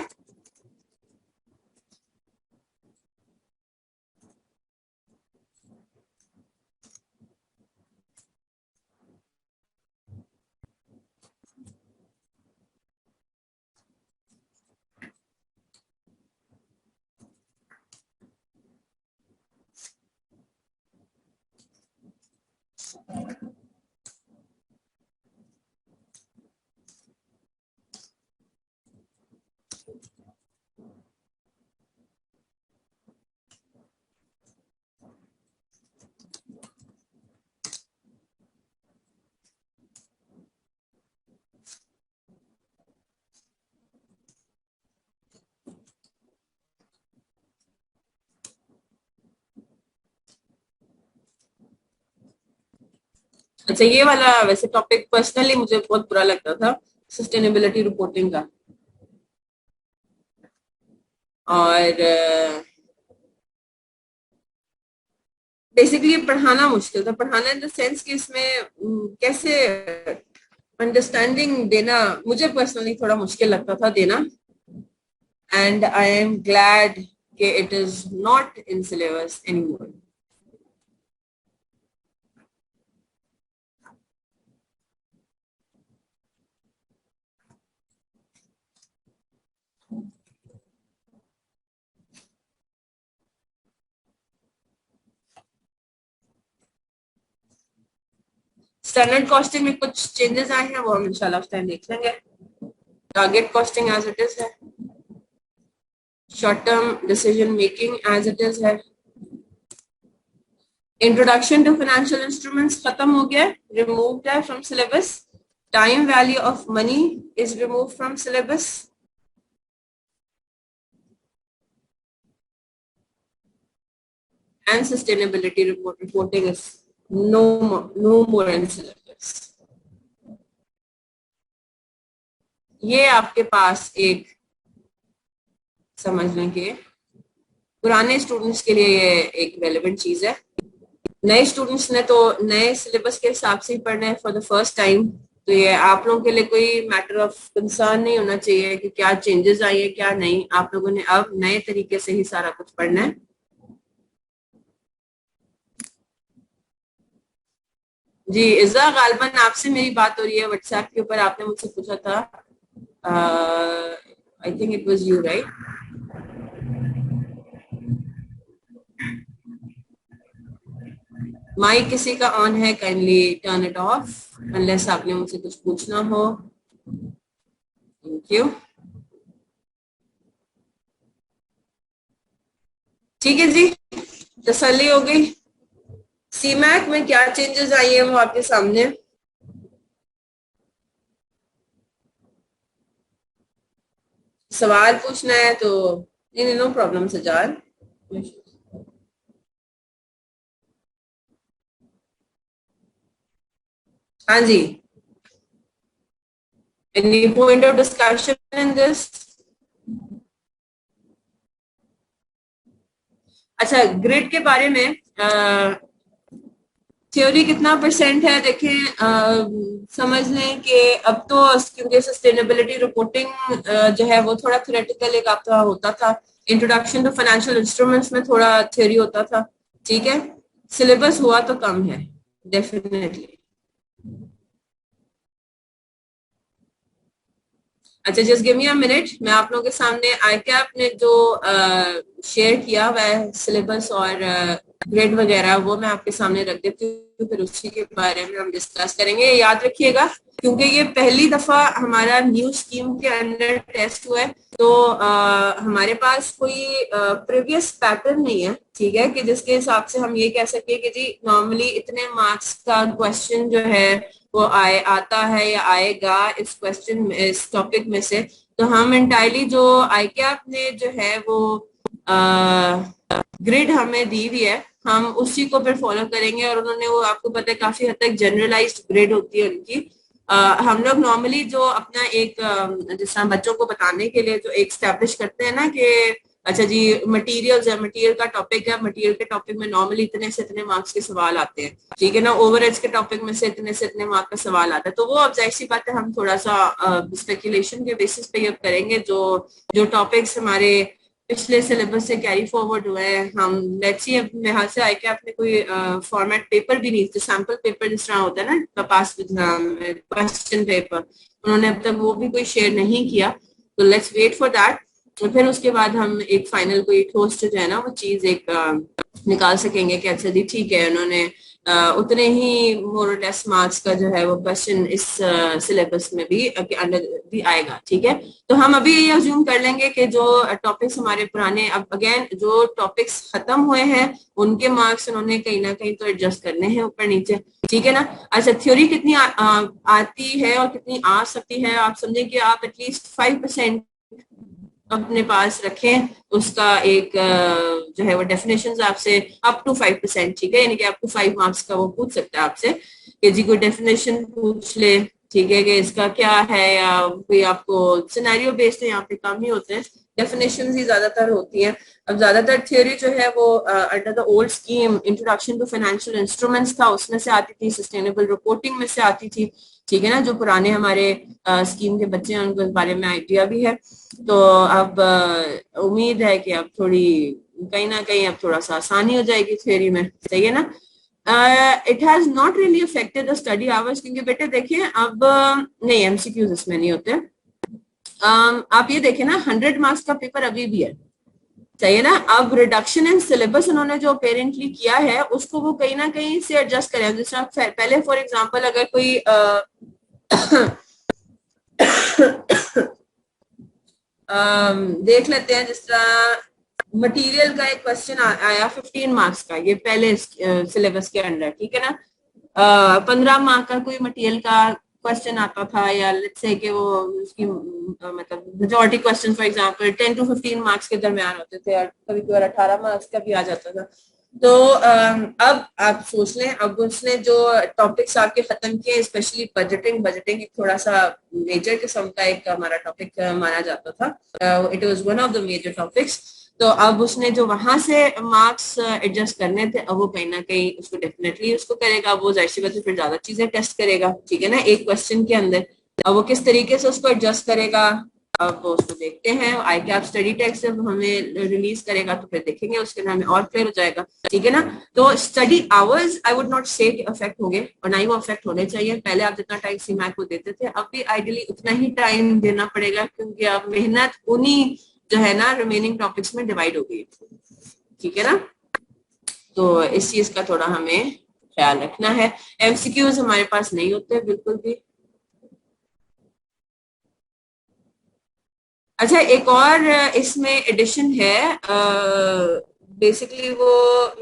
अच्छा, ये वाला वैसे टॉपिक पर्सनली मुझे बहुत बुरा लगता था, सस्टेनेबिलिटी रिपोर्टिंग का। और बेसिकली पढ़ाना मुश्किल था, पढ़ाना इन द सेंस कि इसमें कैसे अंडरस्टैंडिंग देना मुझे पर्सनली थोड़ा मुश्किल लगता था देना, एंड आई एम ग्लैड कि it is not in syllabus anymore. Standard costing में कुछ चेंजेस आए हैं, वो हम इंशाल्लाह उस टाइम देख लेंगे। Target costing as it is है, short term decision making as it is है, इंट्रोडक्शन टू फाइनेंशियल इंस्ट्रूमेंट्स खत्म हो गया, रिमूव्ड है from syllabus, time value of money is remove from syllabus, and sustainability reporting is no more in syllabus. ये आपके पास एक समझ लें कि पुराने स्टूडेंट्स के लिए ये एक रेलेवेंट चीज है। नए स्टूडेंट्स ने तो नए सिलेबस के हिसाब से ही पढ़ना है फॉर द फर्स्ट टाइम, तो ये आप लोगों के लिए कोई मैटर ऑफ कंसर्न नहीं होना चाहिए कि क्या चेंजेस आई है क्या नहीं। आप लोगों ने अब नए तरीके से ही सारा कुछ पढ़ना है। जी इज़ा, गालबन आपसे मेरी बात हो रही है व्हाट्सएप के ऊपर, आपने मुझसे पूछा था, I think it was you right. Mic किसी का ऑन है, kindly turn it off unless आपने मुझसे कुछ पूछना हो। Thank you. ठीक है जी, तसल्ली हो गई। सीमैक में क्या चेंजेस आई है वो आपके सामने। सवाल पूछना है तो नहीं, नो प्रॉब्लम सजाल। हाँ जी, any point of discussion in this. अच्छा, ग्रिड के बारे में थ्योरी कितना परसेंट है देखें, समझ लें कि अब तो क्योंकि सस्टेनेबिलिटी रिपोर्टिंग जो है वो थोड़ा थ्योरेटिकल एक आपका होता था। इंट्रोडक्शन टू फाइनेंशियल इंस्ट्रूमेंट्स में थोड़ा थ्योरी होता था, ठीक है। सिलेबस हुआ तो कम है डेफिनेटली। अच्छा, just give me a minute, मैं आप लोगों के सामने आईकैप ने जो शेयर किया हुआ है सिलेबस और ग्रेड वगैरह, वो मैं आपके सामने रख देती हूँ, फिर उसी के बारे में हम डिस्कस करेंगे। याद रखिएगा क्योंकि ये पहली दफा हमारा न्यू स्कीम के अंडर टेस्ट हुआ है, तो हमारे पास कोई प्रीवियस पैटर्न नहीं है, ठीक है, कि जिसके हिसाब से हम ये कह सके कि जी नॉर्मली इतने मार्क्स का क्वेश्चन जो है वो आता है या आएगा इस क्वेश्चन में, इस टॉपिक में से। तो हम एंटायरली जो आईकैप ने जो है वो ग्रिड हमें दी हुई है, हम उसी को फिर फॉलो करेंगे। और उन्होंने वो, आपको पता है, काफी हद तक जनरलाइज्ड ग्रिड होती है उनकी। हम लोग नॉर्मली जो अपना एक जिस तरह बच्चों को बताने के लिए जो एक स्टैब्लिश करते हैं ना कि अच्छा जी मटेरियल्स है, मटेरियल का टॉपिक है, मटेरियल के टॉपिक में नॉर्मली इतने से इतने मार्क्स के सवाल आते हैं, ठीक है ना। ओवर एज के टॉपिक में से इतने मार्क्स का सवाल आता है, तो वो अब जाहिर सी बात है हम थोड़ा सा स्पेकुलेशन के बेसिस पे ये करेंगे। जो जो टॉपिक्स हमारे पिछले सिलेबस से कैरी फॉरवर्ड हुए हैं, हम लेट्स सी, अब मेरे हाथ से आए कि आपने कोई फॉर्मेट पेपर भी नहीं, सैम्पल पेपर जिस तरह होता है ना पास क्वेश्चन पेपर, उन्होंने अब तक वो भी कोई शेयर नहीं किया। तो लेट्स वेट फॉर दैट, और फिर उसके बाद हम एक फाइनल कोई ठोस जो है ना वो चीज एक निकाल सकेंगे कि अच्छा जी ठीक है, उन्होंने उतने ही मोर और लेस मार्क्स का जो है वो क्वेश्चन इस सिलेबस में भी अंडर भी आएगा, ठीक है। तो हम अभी ये अज्यूम कर लेंगे कि जो टॉपिक्स हमारे पुराने, अब अगेन जो टॉपिक्स खत्म हुए हैं उनके मार्क्स उन्होंने कहीं ना कहीं तो एडजस्ट करने हैं ऊपर नीचे, ठीक है ना। अच्छा, थ्योरी कितनी आती है और कितनी आ सकती है, आप समझें कि आप एटलीस्ट 5% अपने पास रखें उसका एक जो है वो डेफिनेशन आपसे अप टू 5%, ठीक है, यानी कि अप टू 5 मार्क्स का वो पूछ सकता है आपसे कि जी कोई डेफिनेशन पूछ ले, ठीक है, कि इसका क्या है, या कोई आपको सिनेरियो बेस्ड है, यहाँ पे कम ही होते हैं, डेफिनेशन ही ज्यादातर होती है। अब ज्यादातर थ्योरी जो है वो under the old scheme introduction to financial instruments था, उसमें से आती थी, सस्टेनेबल रिपोर्टिंग में से आती थी, ठीक है ना। जो पुराने हमारे स्कीम के बच्चे हैं उनको इस बारे में आइडिया भी है। तो अब उम्मीद है कि अब थोड़ी कहीं ना कहीं अब थोड़ा सा आसानी हो जाएगी थ्योरी में, सही है ना। It has not really affected the study hours, क्योंकि बेटे देखिए अब नहीं, एमसीक्यूज इसमें नहीं होते। आप ये देखें ना, 100 मार्क्स का पेपर अभी भी है, सही है ना। अब रिडक्शन इन सिलेबस उन्होंने जो अपेरेंटली किया है उसको वो कहीं ना कहीं से एडजस्ट करें। जिस तरह पहले फॉर एग्जांपल अगर कोई देख लेते हैं, जिस तरह मटेरियल का एक क्वेश्चन आया 15 मार्क्स का, ये पहले सिलेबस के अंडर, ठीक है ना। 15 मार्क का कोई मटेरियल का क्वेश्चन आता था, या लेट्स से कि वो उसकी मतलब majority question for example 10 to 15 marks के दरमियान होते थे, और कभी कभी 18 मार्क्स का भी आ जाता था। तो अब आप सोच लें, अब उसने जो टॉपिक्स आपके खत्म किए, स्पेशली बजटिंग, बजटिंग एक थोड़ा सा मेजर किस्म का एक हमारा टॉपिक माना जाता था, it was one of the major topics. तो अब उसने जो वहां से मार्क्स एडजस्ट करने थे, अब वो कहीं ना कहीं उसको डेफिनेटली उसको करेगा, वो जाहिर सी बात है फिर ज्यादा चीजें टेस्ट करेगा, ठीक है ना, एक क्वेश्चन के अंदर। अब वो किस तरीके से उसको एडजस्ट करेगा, अब उसको देखते हैं। आई कैप स्टडी टेक्स्ट जब हमें रिलीज करेगा तो फिर देखेंगे, उसके नाम में और क्लियर हो जाएगा, ठीक है ना। तो study hours I would not से अफेक्ट होंगे, और ना ही वो अफेक्ट होने चाहिए। पहले आप जितना टाइम सीमैक को देते थे, अब भी आइडियली उतना ही टाइम देना पड़ेगा, क्योंकि अब मेहनत उन्हीं जो है ना रिमेनिंग टॉपिक्स में डिवाइड हो गई, ठीक है ना। तो इस चीज का थोड़ा हमें ख्याल रखना है। एमसीक्यूज हमारे पास नहीं होते बिल्कुल भी। अच्छा, एक और इसमें एडिशन है, बेसिकली वो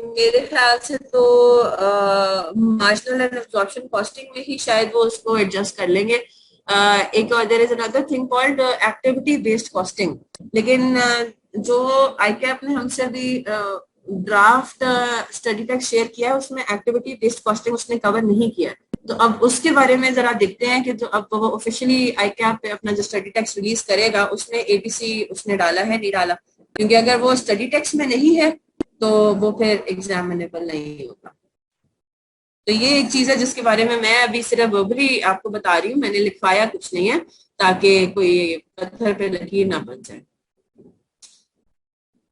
मेरे ख्याल से तो मार्जिनल एंड एब्जॉर्प्शन कॉस्टिंग में ही शायद वो उसको एडजस्ट कर लेंगे। एक और there is another thing called activity based costing, लेकिन जो आईकैप ने हमसे अभी ड्राफ्ट स्टडी टेक्स्ट शेयर किया है उसमें एक्टिविटी बेस्ड कॉस्टिंग उसने कवर नहीं किया। तो अब उसके बारे में जरा देखते हैं कि जो अब वो ऑफिशियली आईकैप पे अपना जो स्टडी टेक्स्ट रिलीज करेगा उसमें एबीसी उसने डाला है नहीं डाला, क्योंकि अगर वो स्टडी टेक्स्ट में नहीं है तो वो फिर एग्जामिनेबल नहीं होगा। तो ये एक चीज है जिसके बारे में मैं अभी सिर्फ वर्बली आपको बता रही हूँ, मैंने लिखवाया कुछ नहीं है, ताकि कोई पत्थर पे लकीर ना बन जाए।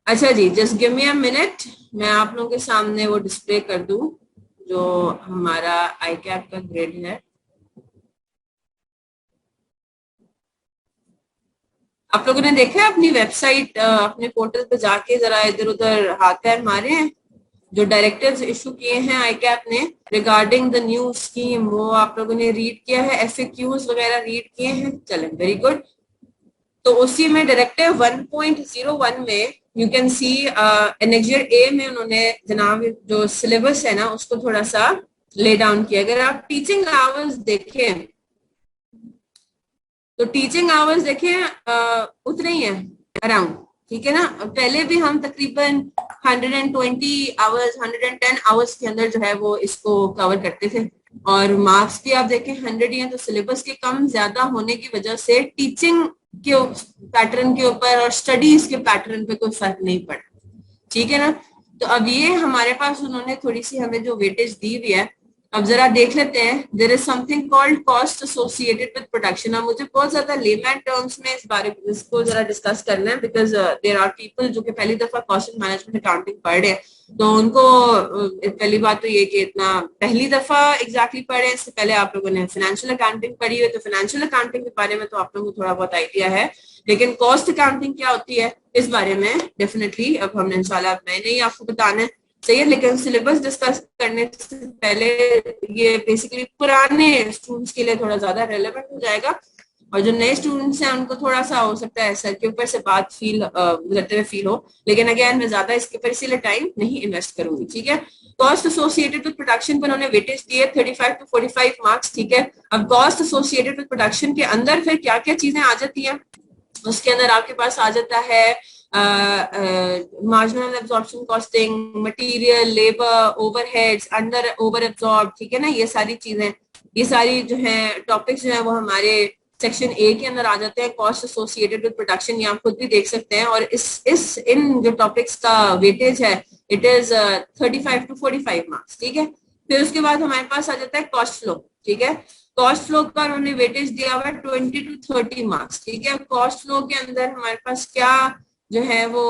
अच्छा जी, just give me a minute, मैं आप लोगों के सामने वो डिस्प्ले कर दूं जो हमारा आई कैप का ग्रेड है। आप लोगों ने देखा है अपनी वेबसाइट, अपने पोर्टल पे जाके जरा इधर उधर हाथ पैर मारे हैं? जो डायरेक्टिव्स इशू किए हैं आई कैप ने रिगार्डिंग द न्यू स्कीम, वो आप लोगों ने रीड किया है? एफएक्यूज वगैरह रीड किए हैं? चलें, वेरी गुड। तो उसी में डायरेक्टिव 1.01 में यू कैन सी एनेक्सियर ए में उन्होंने जनाब जो सिलेबस है ना उसको थोड़ा सा ले डाउन किया। अगर आप टीचिंग आवर्स देखें तो टीचिंग आवर्स देखें उतने ही है अराउंड, ठीक है ना। पहले भी हम तकरीबन 120 आवर्स 110 आवर्स के अंदर जो है वो इसको कवर करते थे, और मार्क्स भी आप देखें 100 ही है। तो सिलेबस के कम ज्यादा होने की वजह से टीचिंग के पैटर्न के ऊपर और स्टडीज के पैटर्न पे कोई फर्क नहीं पड़ा, ठीक है ना। तो अब ये हमारे पास उन्होंने थोड़ी सी हमें जो वेटेज दी हुई है, अब जरा देख लेते हैं। There is something called cost associated with production. अब मुझे बहुत ज्यादा लेमैन टर्म्स में इस बारे में इसको जरा डिस्कस करना है, बिकॉज देयर आर पीपल जो कि पहली दफा कॉस्ट एंड मैनेजमेंट अकाउंटिंग पढ़ रहे हैं, तो उनको पहली बात तो ये कि इतना पहली दफा एग्जैक्टली पढ़े, इससे पहले आप लोगों ने फाइनेंशियल अकाउंटिंग पढ़ी है, तो फाइनेंशियल अकाउंटिंग के बारे में तो आप लोगों को थोड़ा बहुत आइडिया है, लेकिन कॉस्ट अकाउंटिंग क्या होती है इस बारे में डेफिनेटली अब हमने इंशाल्लाह मैंने ही आपको बताना है, सही है। लेकिन सिलेबस डिस्कस करने से पहले ये बेसिकली पुराने स्टूडेंट्स के लिए थोड़ा ज्यादा रेलेवेंट हो जाएगा, और जो नए स्टूडेंट्स हैं उनको थोड़ा सा हो सकता है सर के ऊपर से बात फील गुजरते हुए फील हो, लेकिन अगेन मैं ज्यादा इसके ऊपर इसीलिए टाइम नहीं इन्वेस्ट करूंगी, ठीक है। कॉस्ट एसोसिएटेड विद प्रोडक्शन पर उन्होंने वेटेज दिए 35 to 45 मार्क्स, ठीक है। अब कॉस्ट एसोसिएटेड विद प्रोडक्शन के अंदर फिर क्या क्या चीजें आ जाती हैं, उसके अंदर आपके पास आ जाता है marginal absorption costing, material, labour, overheads, under over absorb, ठीक है ना। ये सारी चीजें, ये सारी जो है टॉपिक्स जो है वो हमारे सेक्शन ए के अंदर आ जाते हैं, कॉस्ट एसोसिएटेड विद प्रोडक्शन, ये आप खुद भी देख सकते हैं। और इस इन जो टॉपिक्स का वेटेज है इट इज 35 to 45 मार्क्स, ठीक है। फिर उसके बाद हमारे पास आ जाता है कॉस्ट फ्लो, ठीक है। कॉस्ट फ्लो का उन्होंने वेटेज दिया हुआ है 20 to 30 मार्क्स, ठीक है। कॉस्ट फ्लो के अंदर हमारे पास क्या जो है वो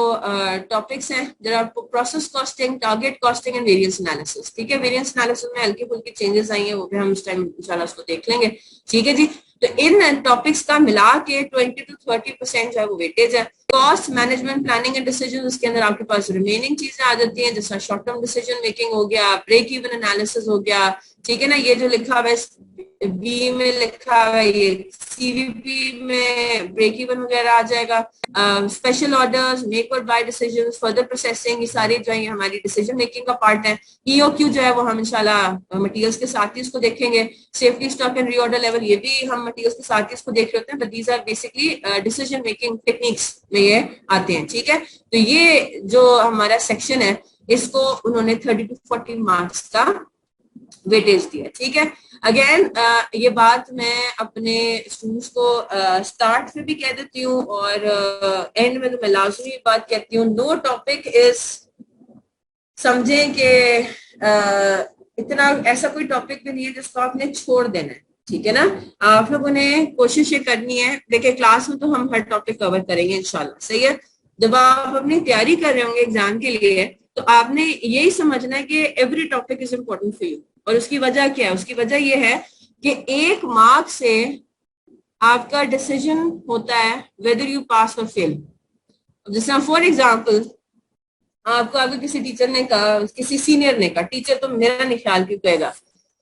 टॉपिक्स हैं, जरा process costing, target costing and variance analysis, ठीक है। वेरिएंस एनालिसिस में हल्की फुल्की चेंजेस आई हैं, वो भी हम इस टाइम इंशाल्लाह उसको देख लेंगे, ठीक है जी। तो इन टॉपिक्स का मिला के 20 to 30% जो है वो वेटेज है। Cost management planning and decision, उसके अंदर आपके पास रिमेनिंग चीजें आ जाती हैं, जैसा शॉर्ट टर्म डिसीजन मेकिंग हो गया, ब्रेक इवन एनालिसिस हो गया, ठीक है ना। ये जो लिखा हुआ है बी में लिखा हुआ है, ये सीवीपी में ब्रेक इवन वगैरह आ जाएगा। स्पेशल ऑर्डर्स, मेक और बाय डिसीजंस, फर्दर प्रोसेसिंग, ये सारी जो है हमारी डिसीजन मेकिंग का पार्ट है। ईओक्यू जो है वो हम इंशाल्लाह मटेरियल्स के साथ ही इसको देखेंगे। Safety stock and reorder level, ये भी हम मटेरियल्स के साथ ही इसको देख रहे होते हैं, but these are basically decision making techniques में ये आते हैं, ठीक है। तो ये जो हमारा सेक्शन है इसको उन्होंने 30 to 40 मार्क्स का वेटेज दिया, ठीक है। अगेन ये बात मैं अपने स्टूडेंट्स को स्टार्ट में भी कह देती हूँ और एंड में तो मैं लाजमी बात कहती हूँ, नो टॉपिक इज, समझें कि इतना ऐसा कोई टॉपिक भी नहीं है जिसको आपने छोड़ देना है, ठीक है ना। आप लोगों ने कोशिश ये करनी है, देखिए क्लास में तो हम हर टॉपिक कवर करेंगे इंशाल्लाह, सही है। जब आप अपनी तैयारी कर रहे होंगे एग्जाम के लिए तो आपने यही समझना है कि every topic is important for you, और उसकी वजह क्या है, उसकी वजह यह है कि 1 मार्क से आपका डिसीजन होता है वेदर यू पास और फेल। जैसे फॉर एग्जाम्पल आपको अगर किसी टीचर ने कहा, किसी सीनियर ने कहा, टीचर तो मेरा नहीं ख्याल क्यों कहेगा,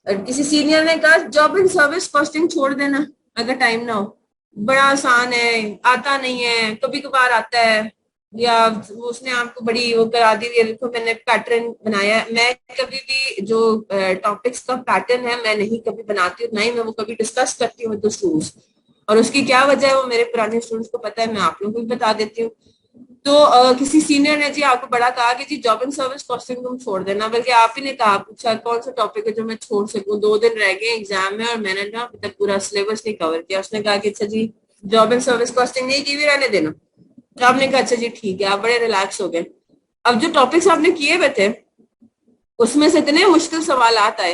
और किसी सीनियर ने कहा जॉब एंड सर्विस कॉस्टिंग छोड़ देना अगर टाइम ना हो, बड़ा आसान है, आता नहीं है, कभी कभार आता है, या उसने आपको बड़ी वो करा दी, देखो मैंने पैटर्न बनाया। मैं कभी भी जो टॉपिक्स का पैटर्न है मैं नहीं कभी बनाती हूँ, नहीं मैं वो कभी डिस्कस करती हूँ विद स्टूडेंट्स, और उसकी क्या वजह है वो मेरे पुराने स्टूडेंट्स को पता है, मैं आप लोगों को भी बता देती हूँ। तो किसी सीनियर ने जी आपको बड़ा कहा कि जी जॉब एंड सर्विस कॉस्टिंग तुम छोड़ देना, बल्कि आप ही ने कहा, पूछा कौन सा टॉपिक है जो मैं छोड़ सकूं, 2 दिन रह गए एग्जाम में और मैंने ना अभी तक पूरा सिलेबस नहीं कवर किया। उसने कहा कि अच्छा जी जॉब एंड सर्विस कॉस्टिंग नहीं की, भी रहने देना। तो आपने कहा अच्छा जी ठीक है, आप बड़े रिलैक्स हो गए। अब जो टॉपिक्स आपने किए हुए थे उसमें से इतने मुश्किल सवाल आए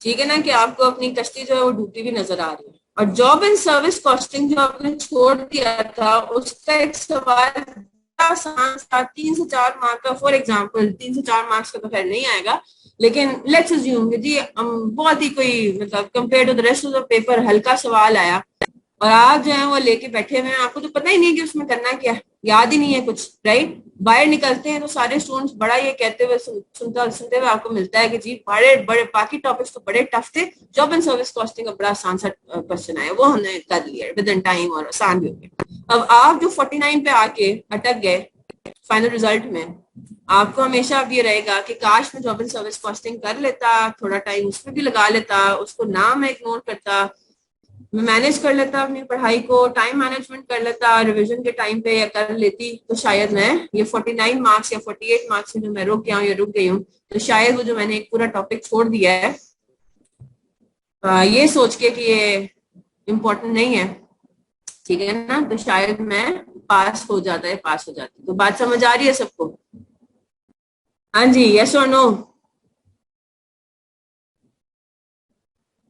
ठीक है ना, कि आपको अपनी कश्ती जो है वो डूबती भी नजर आ रही है। और जॉब एंड सर्विस कॉस्टिंग जो आपने छोड़ दिया था, उसका एक सवाल बड़ा आसान था, 3 से 4 मार्क का। फॉर एग्जाम्पल 3 से 4 मार्क्स का तो खैर नहीं आएगा, लेकिन लेट्स अज्यूम कि जी बहुत ही कोई मतलब compare to the rest of the paper हल्का सवाल आया, और आप जो है वो लेके बैठे हुए हैं, आपको तो पता ही नहीं कि उसमें करना क्या है, याद ही नहीं है कुछ, राइट। बाहर निकलते हैं तो सारे स्टूडेंट्स बड़ा ये कहते हुए सुनते हुए आपको मिलता है कि जी बड़े बड़े बाकी टॉपिक्स तो बड़े टफ थे, जॉब एंड सर्विस कॉस्टिंग का बड़ा आसान सा क्वेश्चन आया, वो हमने कर लिया विद इन टाइम और आसान भी हो गया। अब आप जो 49 पे आके अटक गए फाइनल रिजल्ट में, आपको हमेशा अब ये रहेगा कि काश मैं जॉब एंड सर्विस कॉस्टिंग कर लेता, थोड़ा टाइम उस पर भी लगा लेता, उसको ना मैं इग्नोर करता, मैं मैनेज कर लेता अपनी पढ़ाई को, टाइम मैनेजमेंट कर लेता रिवीजन के टाइम पे, या कर लेती, तो शायद मैं ये 49 मार्क्स या 48 मार्क्स में जो मैं रुक गया हूँ या रुक गई हूँ, तो शायद वो जो मैंने एक पूरा टॉपिक छोड़ दिया है ये सोच के कि ये इम्पोर्टेंट नहीं है, ठीक है ना, तो शायद मैं पास हो जाता है, पास हो जाती। तो बात समझ आ रही है सबको? हाँ जी, यस और नो?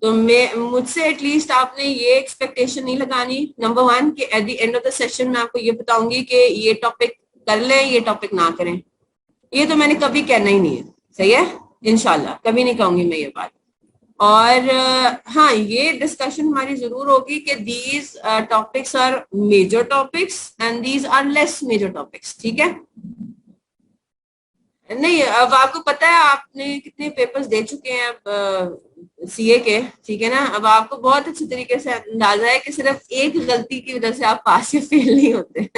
तो मैं मुझसे एटलीस्ट आपने ये एक्सपेक्टेशन नहीं लगानी, नंबर वन, कि at the end of the session मैं आपको ये बताऊंगी कि ये टॉपिक कर लें, ये टॉपिक ना करें। ये तो मैंने कभी कहना ही नहीं है, सही है, इंशाल्लाह कभी नहीं कहूंगी मैं ये बात। और हाँ, ये डिस्कशन हमारी जरूर होगी कि these topics are major topics and these are less major topics, ठीक है। नहीं, अब आपको पता है आपने कितने पेपर्स दे चुके हैं अब सीए के, ठीक है ना, अब आपको बहुत अच्छे तरीके से अंदाजा है कि सिर्फ एक गलती की वजह से आप पास या फेल नहीं होते।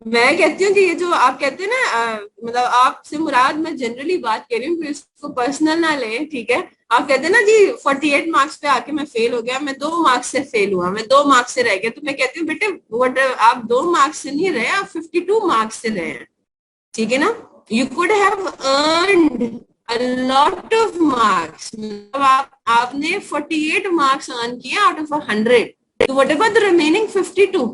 मैं कहती हूँ कि ये जो आप कहते हैं ना मतलब आपसे मुराद, मैं जनरली बात कर रही हूँ, फिर इसको पर्सनल ना ले, ठीक है। आप कहते हैं ना जी 48 मार्क्स पे आके मैं फेल हो गया, मैं 2 मार्क्स से फेल हुआ, मैं 2 मार्क्स से रह गया, तो मैं कहती हूँ बेटे वट आप 2 मार्क्स से नहीं रहे, आप 52 मार्क्स से रहे हैं, ठीक है ना। You could have earned a lot of marks, मतलब आपने 48 मार्क्स अर्न किए आउट ऑफ 100, तो वट एवर द रिमेनिंग 52,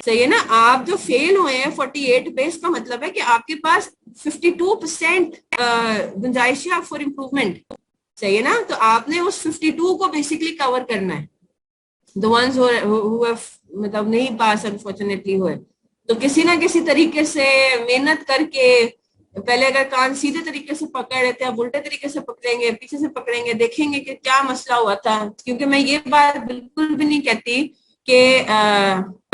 सही है ना। आप जो फेल हुए हैं 48 पे, इसका मतलब है कि आपके पास 52% गुंजाइश है फॉर इम्प्रूवमेंट, सही है ना। तो आपने उस 52 को बेसिकली कवर करना है, द वंस मतलब नहीं पास अनफॉर्चुनेटली हुए, तो किसी ना किसी तरीके से मेहनत करके, पहले अगर कान सीधे तरीके से पकड़ रहे थे, अब उल्टे तरीके से पकड़ेंगे, पीछे से पकड़ेंगे, देखेंगे कि क्या मसला हुआ था। क्योंकि मैं ये बात बिल्कुल भी नहीं कहती कि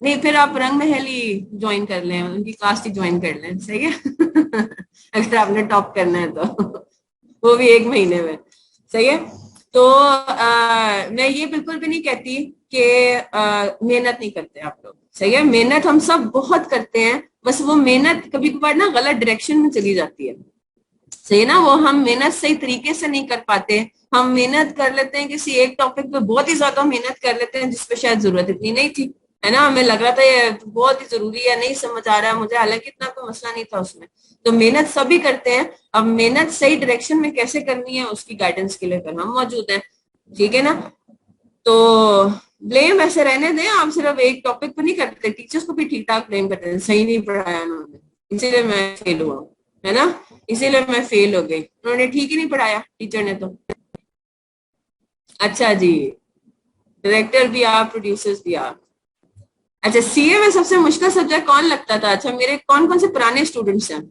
नहीं फिर आप रंग महली ज्वाइन कर लें, उनकी कास्ट ही ज्वाइन कर लें, सही है। अगर आपने टॉप करना है तो वो भी 1 महीने में, सही है। तो मैं ये बिल्कुल भी नहीं कहती कि मेहनत नहीं करते आप लोग, सही है, मेहनत हम सब बहुत करते हैं, बस वो मेहनत कभी कभार ना गलत डायरेक्शन में चली जाती है, सही है ना, वो हम मेहनत सही तरीके से नहीं कर पाते। हम मेहनत कर लेते हैं किसी एक टॉपिक पे, बहुत ही ज्यादा मेहनत कर लेते हैं जिसपे शायद जरूरत इतनी नहीं थी, है ना, हमें लग रहा था ये बहुत ही जरूरी है, नहीं समझ आ रहा है मुझे, हालांकि इतना कोई मसला नहीं था उसमें। तो मेहनत सभी करते हैं, अब मेहनत सही डायरेक्शन में कैसे करनी है उसकी गाइडेंस के लिए फिर हम मौजूद हैं, ठीक है ना। तो ब्लेम ऐसे रहने दें, आप सिर्फ एक टॉपिक पर नहीं करते, टीचर्स को भी ठीक ठाक ब्लेम करते हैं, सही नहीं पढ़ाया उन्होंने, इसीलिए मैं फेल हुआ, है ना, इसीलिए मैं फेल हो गई, उन्होंने ठीक ही नहीं पढ़ाया टीचर ने तो। अच्छा जी, डायरेक्टर भी आप, प्रोड्यूसर्स भी आप। अच्छा, सीए में सबसे मुश्किल सब्जेक्ट कौन लगता था? अच्छा, मेरे कौन कौन से पुराने स्टूडेंट्स हैं,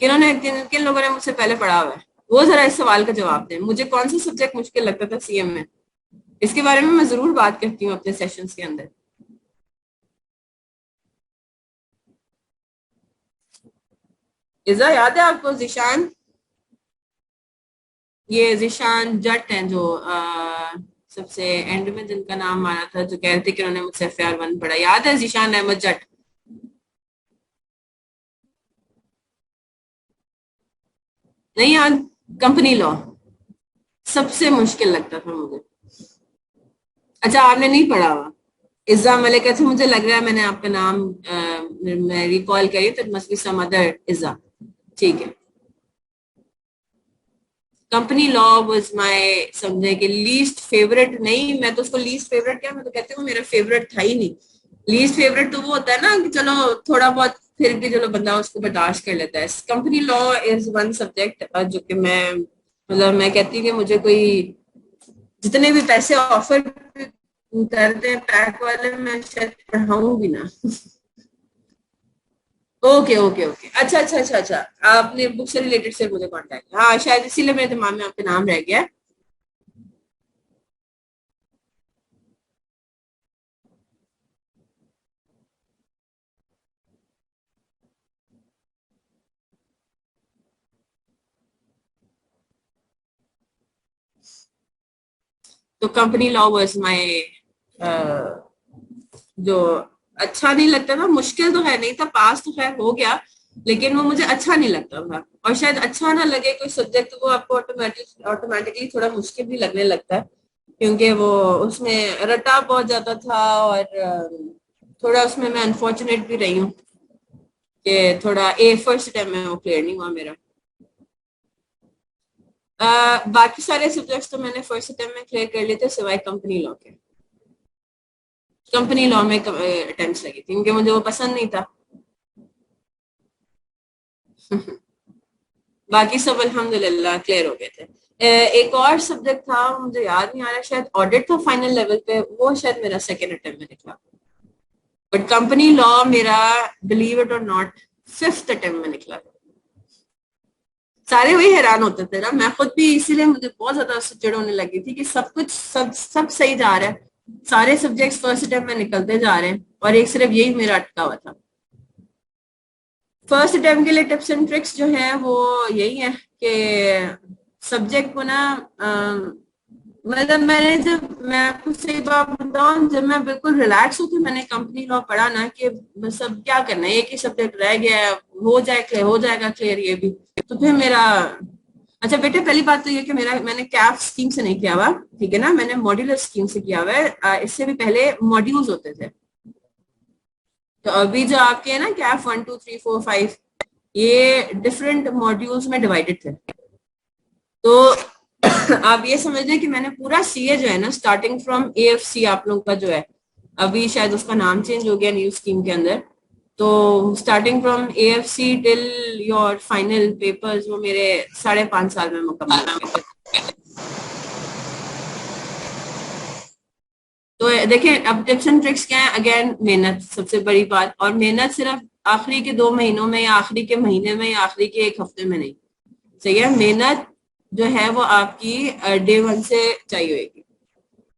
किन लोगों ने मुझसे पहले पढ़ा हुआ है, वो जरा इस सवाल का जवाब दें, मुझे कौन सा सब्जेक्ट मुश्किल लगता था सीए में। इसके बारे में मैं जरूर बात करती हूँ अपने सेशंस के अंदर। इजा याद है आपको? जिशान, ये जिशान जट हैं जो सबसे एंड में जिनका नाम मारा था, जो कह रहे थे कि उन्होंने मुझसे FAR 1 पढ़ा, याद है? जिशान अहमद जट, नहीं याद? कंपनी लॉ सबसे मुश्किल लगता था मुझे। अच्छा, आपने नहीं पढ़ा हुआ? इज्जा मलिक, अच्छा मुझे लग रहा है मैंने आपका नाम मैं रिकॉल करी, तो मस्ट बी सम अदर इज्जा, ठीक है। कंपनी लॉ वाज माय, समझे कि लीस्ट फेवरेट, नहीं मैं तो उसको लीस्ट फेवरेट क्या, मैं तो कहती हूँ मेरा फेवरेट था ही नहीं। लीस्ट फेवरेट तो वो होता है ना कि चलो थोड़ा बहुत फिर भी चलो बंदा उसको बर्दाश्त कर लेता है। Company law is one subject जो कि मैं मतलब मैं कहती हूँ कि मुझे कोई जितने भी पैसे ऑफर करते हैं पैक वाले, मैं शायद पढ़ाऊं भी ना। ओके ओके ओके, अच्छा अच्छा अच्छा अच्छा। आपने बुक से रिलेटेड से मुझे कांटेक्ट, हाँ शायद इसीलिए मेरे दिमाग में आपका नाम रह गया है। तो कंपनी लॉ वाज माय, जो अच्छा नहीं लगता था, मुश्किल तो है नहीं था, पास तो खैर हो गया, लेकिन वो मुझे अच्छा नहीं लगता था। और शायद अच्छा ना लगे कोई सब्जेक्ट तो वो आपको ऑटोमेटिकली थोड़ा मुश्किल भी लगने लगता है, क्योंकि वो उसमें रटा बहुत ज्यादा था। और थोड़ा उसमें मैं अनफॉर्चुनेट भी रही हूँ कि थोड़ा ए फर्स्ट टाइम में वो क्लियर नहीं हुआ मेरा। बाकी सारे सब्जेक्ट्स तो मैंने फर्स्ट अटेम्प्ट में क्लियर कर लिए थे, सिवाय कंपनी लॉ के। कंपनी लॉ में अटेम्प्ट लगी थी क्योंकि मुझे वो पसंद नहीं था। बाकी सब अल्हम्दुलिल्लाह क्लियर हो गए थे। एक और सब्जेक्ट था, मुझे याद नहीं आ रहा, शायद ऑडिट था फाइनल लेवल पे, वो शायद मेरा सेकेंड अटेम्प्ट में निकला। बट कंपनी लॉ मेरा, बिलीव इट और नॉट, फिफ्थ अटेम्प्ट में निकला। सारे वही हैरान होते थे ना, मैं खुद भी, इसीलिए मुझे बहुत ज्यादा उससे चिढ़ होने लगी थी कि सब कुछ सब सब सही जा रहा है, सारे सब्जेक्ट्स फर्स्ट अटेम्प्ट में निकलते जा रहे हैं, और एक सिर्फ यही मेरा अटका हुआ था। फर्स्ट अटेम्प्ट के लिए टिप्स एंड ट्रिक्स जो है वो यही है कि सब्जेक्ट को ना, मतलब मैंने, जब मैं आपको सही बात बताऊं, जब मैं बिल्कुल रिलैक्स होकर मैंने कंपनी लॉ पढ़ा ना, कि बस अब क्या करना है, एक ही सब्जेक्ट रह गया है, हो जाए क्लियर, हो जाएगा क्लियर ये भी, तो फिर मेरा, अच्छा बेटे पहली बात तो ये कि मेरा, मैंने कैफ स्कीम से नहीं किया हुआ, ठीक है ना, मैंने मॉड्यूलर स्कीम से किया हुआ है। इससे भी पहले मॉड्यूल्स होते थे। तो अभी जो आपके है ना कैफ 1 2 3 4 5, ये डिफरेंट मॉड्यूल्स में डिवाइडेड थे। तो आप ये समझ लें कि मैंने पूरा सीए जो है ना, स्टार्टिंग फ्रॉम एएफसी, आप लोगों का जो है, अभी शायद उसका नाम चेंज हो गया न्यू स्कीम के अंदर, तो starting from AFC till your final papers, वो मेरे 5.5 साल में मुकम्मल हो गए थे। तो देखें अब टिप्स एंड ट्रिक्स क्या है, अगेन मेहनत सबसे बड़ी बात, और मेहनत सिर्फ आखिरी के 2 महीनों में या आखिरी के महीने में या आखिरी के एक हफ्ते में नहीं, सही है। मेहनत जो है वो आपकी डे वन से चाहिए होगी,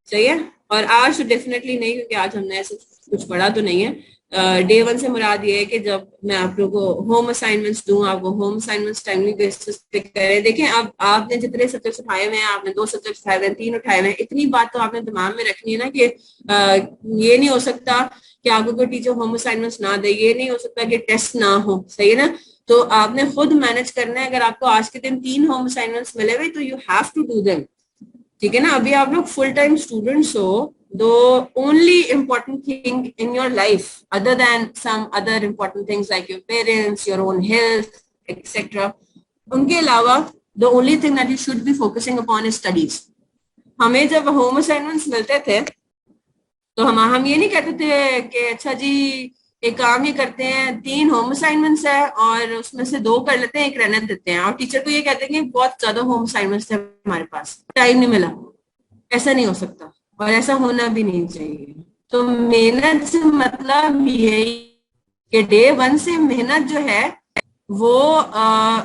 सही है। और आज तो डेफिनेटली नहीं, क्योंकि आज हमने ऐसे कुछ पढ़ा तो नहीं है। डे वन से मुराद ये है कि जब मैं आप लोगों को होम असाइनमेंट्स दूं, आप वो होम असाइनमेंट्स टाइमली बेसिस पे करें। देखें अब आपने जितने सब्जेक्ट्स उठाए हुए हैं, आपने 2 सब्जेक्ट्स उठाए हुए हैं, 3 उठाए हुए हैं, इतनी बात तो आपने दिमाग में रखनी है ना कि ये नहीं हो सकता कि आपको कोई टीचर होम असाइनमेंट्स ना दे, ये नहीं हो सकता कि टेस्ट ना हो, सही है ना। तो आपने खुद मैनेज करना है। अगर आपको आज के दिन 3 होम असाइनमेंट्स मिले हुए, तो you have to do them, ठीक है ना। अभी आप लोग फुल टाइम स्टूडेंट्स हो, the only important thing in your life, other than some other important things like your parents, your own health, etc., उनके अलावा the only thing that you should be focusing upon is studies. हमें जब होम असाइनमेंट्स मिलते थे, तो हम ये नहीं कहते थे कि अच्छा जी एक काम ये करते हैं, 3 होम असाइनमेंट्स है और उसमें से 2 कर लेते हैं, एक रहने देते हैं, और टीचर को ये कहते हैं कि बहुत ज्यादा होम असाइनमेंट्स थे हमारे पास, टाइम नहीं मिला। ऐसा नहीं हो सकता, और ऐसा होना भी नहीं चाहिए। तो मेहनत से मतलब यही कि डे वन से मेहनत जो है वो,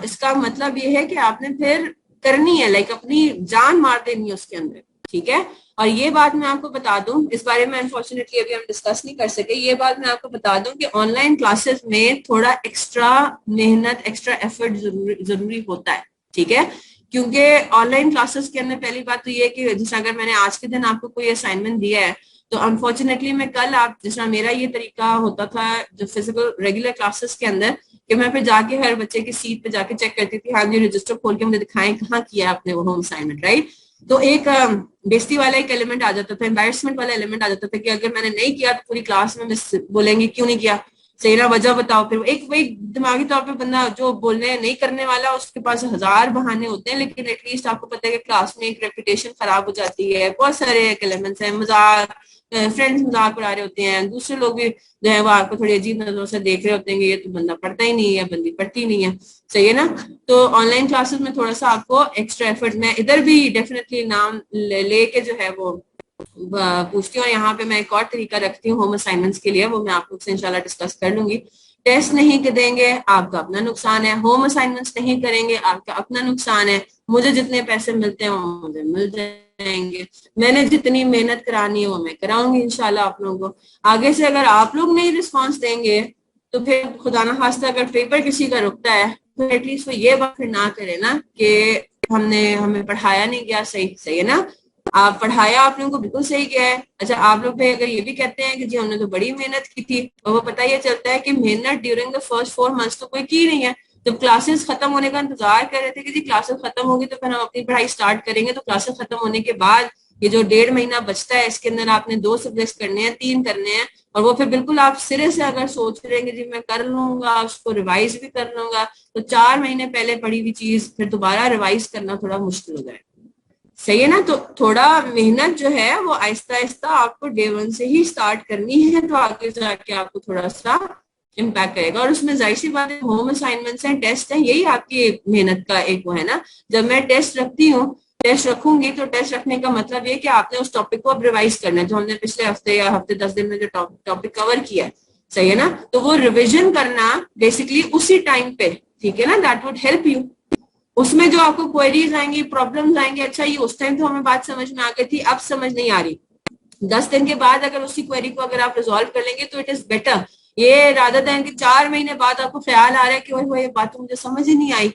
इसका मतलब ये है कि आपने फिर करनी है, लाइक अपनी जान मार देनी है उसके अंदर, ठीक है। और ये बात मैं आपको बता दूं, इस बारे में अनफॉर्चुनेटली अभी हम डिस्कस नहीं कर सके, ये बात मैं आपको बता दूं कि ऑनलाइन क्लासेस में थोड़ा एक्स्ट्रा मेहनत, एक्स्ट्रा एफर्ट जरूरी होता है, ठीक है। क्योंकि ऑनलाइन क्लासेस के अंदर पहली बात तो ये है कि जैसे अगर मैंने आज के दिन आपको कोई असाइनमेंट दिया है, तो अनफॉर्चुनेटली मैं कल, आप जिस तरह मेरा ये तरीका होता था जो फिजिकल रेगुलर क्लासेस के अंदर, कि मैं फिर जाके हर बच्चे की सीट पे जाके चेक करती थी, हाँ जी रजिस्टर खोल के मुझे दिखाएं कहाँ किया आपने वो होम असाइनमेंट, राइट। तो एक बेइज्जती वाला एक एलिमेंट आ जाता था, एम्बैरसमेंट वाला एलिमेंट आ जाता था कि अगर मैंने नहीं किया तो पूरी क्लास में मिस बोलेंगे क्यों नहीं किया, सही ना, वजह बताओ। फिर एक वही दिमागी तौर पे बंदा जो बोलने नहीं करने वाला, उसके पास हजार बहाने होते हैं, लेकिन एटलीस्ट आपको पता है कि क्लास में एक रेपुटेशन खराब हो जाती है, बहुत सारे एलिमेंट्स हैं, मजाक, फ्रेंड्स मजाक उड़ा रहे होते हैं, दूसरे लोग भी जो है वो आपको थोड़ी अजीब नजरों से देख रहे होते हैं कि ये तो बंदा पढ़ता ही नहीं है, बंदी पढ़ती नहीं है। सही है ना। तो ऑनलाइन क्लासेस में थोड़ा सा आपको एक्स्ट्रा एफर्ट, मैं इधर भी डेफिनेटली नाम लेके जो है वो पूछती हूँ। यहाँ पे मैं एक और तरीका रखती हूँ होम असाइनमेंट्स के लिए, वो मैं आप लोग से इंशाल्लाह डिस्कस कर लूंगी। टेस्ट नहीं देंगे आपका अपना नुकसान है, होम असाइनमेंट्स नहीं करेंगे आपका अपना नुकसान है। मुझे जितने पैसे मिलते हैं वो मुझे मिल जाएंगे, मैंने जितनी मेहनत करानी है वो मैं कराऊंगी इंशाल्लाह आप लोगों को। आगे से अगर आप लोग नहीं रिस्पॉन्स देंगे तो फिर खुदा ना खास्ता अगर पेपर किसी का रुकता है तो एटलीस्ट वो ये बात फिर ना करे ना कि हमें पढ़ाया नहीं गया। सही सही है ना। आप पढ़ाया आप लोगों को बिल्कुल सही किया है। अच्छा, आप लोग अगर ये भी कहते हैं कि जी हमने तो बड़ी मेहनत की थी, और वो पता ये चलता है कि मेहनत ड्यूरिंग द फर्स्ट 4 मंथ्स तो कोई की नहीं है। जब क्लासेस खत्म होने का इंतजार कर रहे थे कि जी क्लासेस खत्म होगी तो फिर हम अपनी पढ़ाई स्टार्ट करेंगे, तो क्लासेस खत्म होने के बाद ये जो 1.5 महीना बचता है इसके अंदर आपने 2 सब्जेक्ट करने हैं, 3 करने हैं, और वो फिर बिल्कुल आप सिरे से अगर सोच रहे हैं कि जी मैं कर लूंगा, उसको रिवाइज भी कर लूंगा, तो 4 महीने पहले पढ़ी हुई चीज फिर दोबारा रिवाइज करना थोड़ा मुश्किल हो जाएगा। सही है ना। तो थोड़ा मेहनत जो है वो आहिस्ता आहिस्ता आपको डे 1 से ही स्टार्ट करनी है, तो आगे जाके आपको थोड़ा सा इम्पैक्ट करेगा। और उसमें जाहिर सी बात है होम असाइनमेंट्स हैं, टेस्ट हैं, यही आपकी मेहनत का एक वो है ना। जब मैं टेस्ट रखती हूँ, टेस्ट रखूंगी, तो टेस्ट रखने का मतलब ये कि आपने उस टॉपिक को अब रिवाइज करना है, जो हमने पिछले हफ्ते या हफ्ते 10 दिन में जो टॉपिक कवर किया है। सही है ना। तो वो रिविजन करना बेसिकली उसी टाइम पे, ठीक है ना, दैट वुड हेल्प यू। उसमें जो आपको क्वेरीज आएंगी, प्रॉब्लम्स आएंगे, अच्छा ये उस टाइम तो हमें बात समझ में आ गई थी, अब समझ नहीं आ रही, 10 दिन के बाद अगर उसी क्वेरी को अगर आप रिजॉल्व कर लेंगे तो इट इज बेटर। ये रादर देन कि 4 महीने बाद आपको ख्याल आ रहा है कि वो ये बात तो मुझे समझ ही नहीं आई।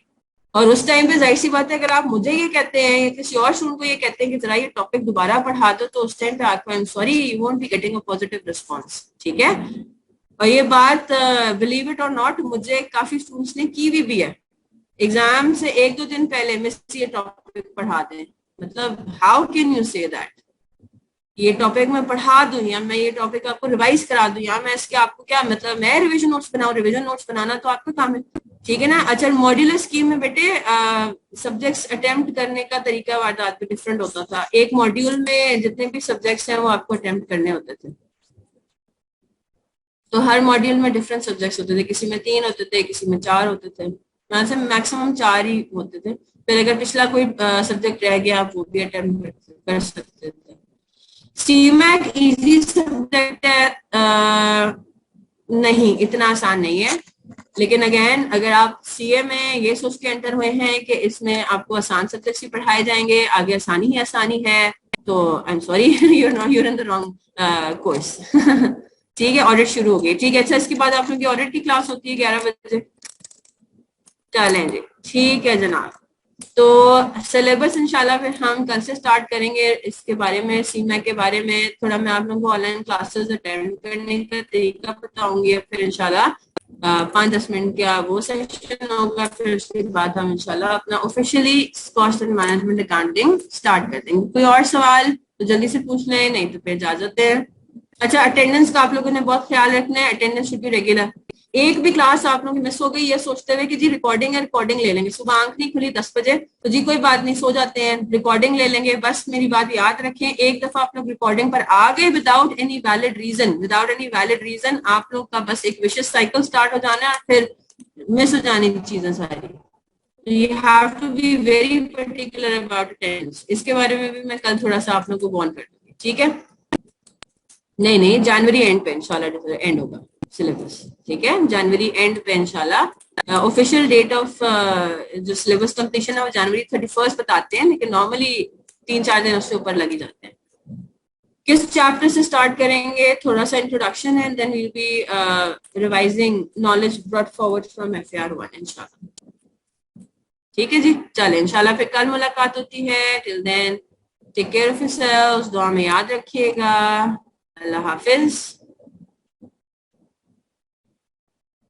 और उस टाइम पे जाहिर सी बात है अगर आप मुझे ये कहते हैं या किसी और स्टूडेंट को ये कहते हैं कि जरा ये टॉपिक दोबारा पढ़ा दो, तो उस टाइम पे आपको I am sorry you won't be getting a positive response. ठीक है। और ये बात बिलीव इट और नॉट मुझे काफी स्टूडेंट्स ने की भी है। एग्जाम से 1-2 दिन पहले मिस ये टॉपिक पढ़ा दें, मतलब how can you say that. ये टॉपिक मैं पढ़ा दूं या मैं ये टॉपिक आपको रिवाइज करा दूं या मैं इसके आपको क्या मतलब मैं रिवीजन नोट्स बनाऊं, रिवीजन नोट्स बनाना तो आपका काम है। ठीक है ना। अच्छा, मॉड्यूलर स्कीम में बेटे सब्जेक्ट्स अटेम्प्ट करने का तरीका वारदात पे डिफरेंट होता था। एक मॉड्यूल में जितने भी सब्जेक्ट्स हैं वो आपको अटेम्प्ट करने होते थे। तो हर मॉड्यूल में डिफरेंट सब्जेक्ट्स होते थे, किसी में 3 होते थे, किसी में 4 होते थे, यहाँ से मैक्सिमम 4 ही होते थे। फिर अगर पिछला कोई सब्जेक्ट रह गया आप वो भी अटेम्प्ट कर सकते थे। सीमैक इजी सब्जेक्ट है, नहीं इतना आसान नहीं है, लेकिन अगेन अगर आप सीए में ये सोच के एंटर हुए हैं कि इसमें आपको आसान सब्जेक्ट्स ही पढ़ाए जाएंगे, आगे आसानी ही आसानी है, तो I am sorry you're in the wrong course. ठीक है, ऑडिट शुरू हो गई। ठीक है। अच्छा, इसके बाद आप लोग की ऑडिट की क्लास होती है 11 बजे। चलें जी, ठीक है जनाब। तो सिलेबस इंशाल्लाह फिर हम कल से स्टार्ट करेंगे इसके बारे में, सीमैक के बारे में थोड़ा मैं आप लोगों को ऑनलाइन क्लासेस अटेंड करने का तरीका बताऊंगी। फिर इंशाल्लाह 5-10 मिनट का वो सेशन होगा, फिर उसके बाद हम इंशाल्लाह अपना officially cost and management accounting start कर देंगे। कोई और सवाल तो जल्दी से पूछ लें, नहीं तो फिर इजाजत है। अच्छा, अटेंडेंस का आप लोगों ने बहुत ख्याल रखना है, अटेंडेंस शुड बी रेगुलर। एक भी क्लास आप लोगों की मिस हो गई ये सोचते हुए कि जी रिकॉर्डिंग है, रिकॉर्डिंग ले लेंगे, सुबह आंख नहीं खुली 10 बजे तो जी कोई बात नहीं, सो जाते हैं, रिकॉर्डिंग ले लेंगे। बस मेरी बात याद रखें, एक दफा आप लोग रिकॉर्डिंग पर आ गए विदाउट एनी वैलिड रीजन, आप लोग का बस एक विशेष साइकिल स्टार्ट हो जाना है, फिर मिस हो जानी चीजें सारी। You have to be very particular about attendance. इसके बारे में भी मैं कल थोड़ा सा आप लोग को वॉर्न कर दूंगी। ठीक है। नहीं नहीं, जनवरी एंड पे इंशाल्लाह एंड होगा सिलेबस। ठीक है, जनवरी एंड पे इंशाल्लाह। ऑफिशियल डेट ऑफ जो सिलेबस कंप्लीशन है वो जनवरी 31 बताते हैं, लेकिन नॉर्मली 3-4 दिन उससे ऊपर लग ही जाते हैं। किस चैप्टर से स्टार्ट करेंगे? थोड़ा सा इंट्रोडक्शन है, then will be revising knowledge brought forward from FR1 इंशाल्लाह। ठीक है जी, चले इंशाल्लाह फिर कल मुलाकात होती है। Till then take care of yourselves, दुआ में याद रखिएगा। अल्लाह हाफिज।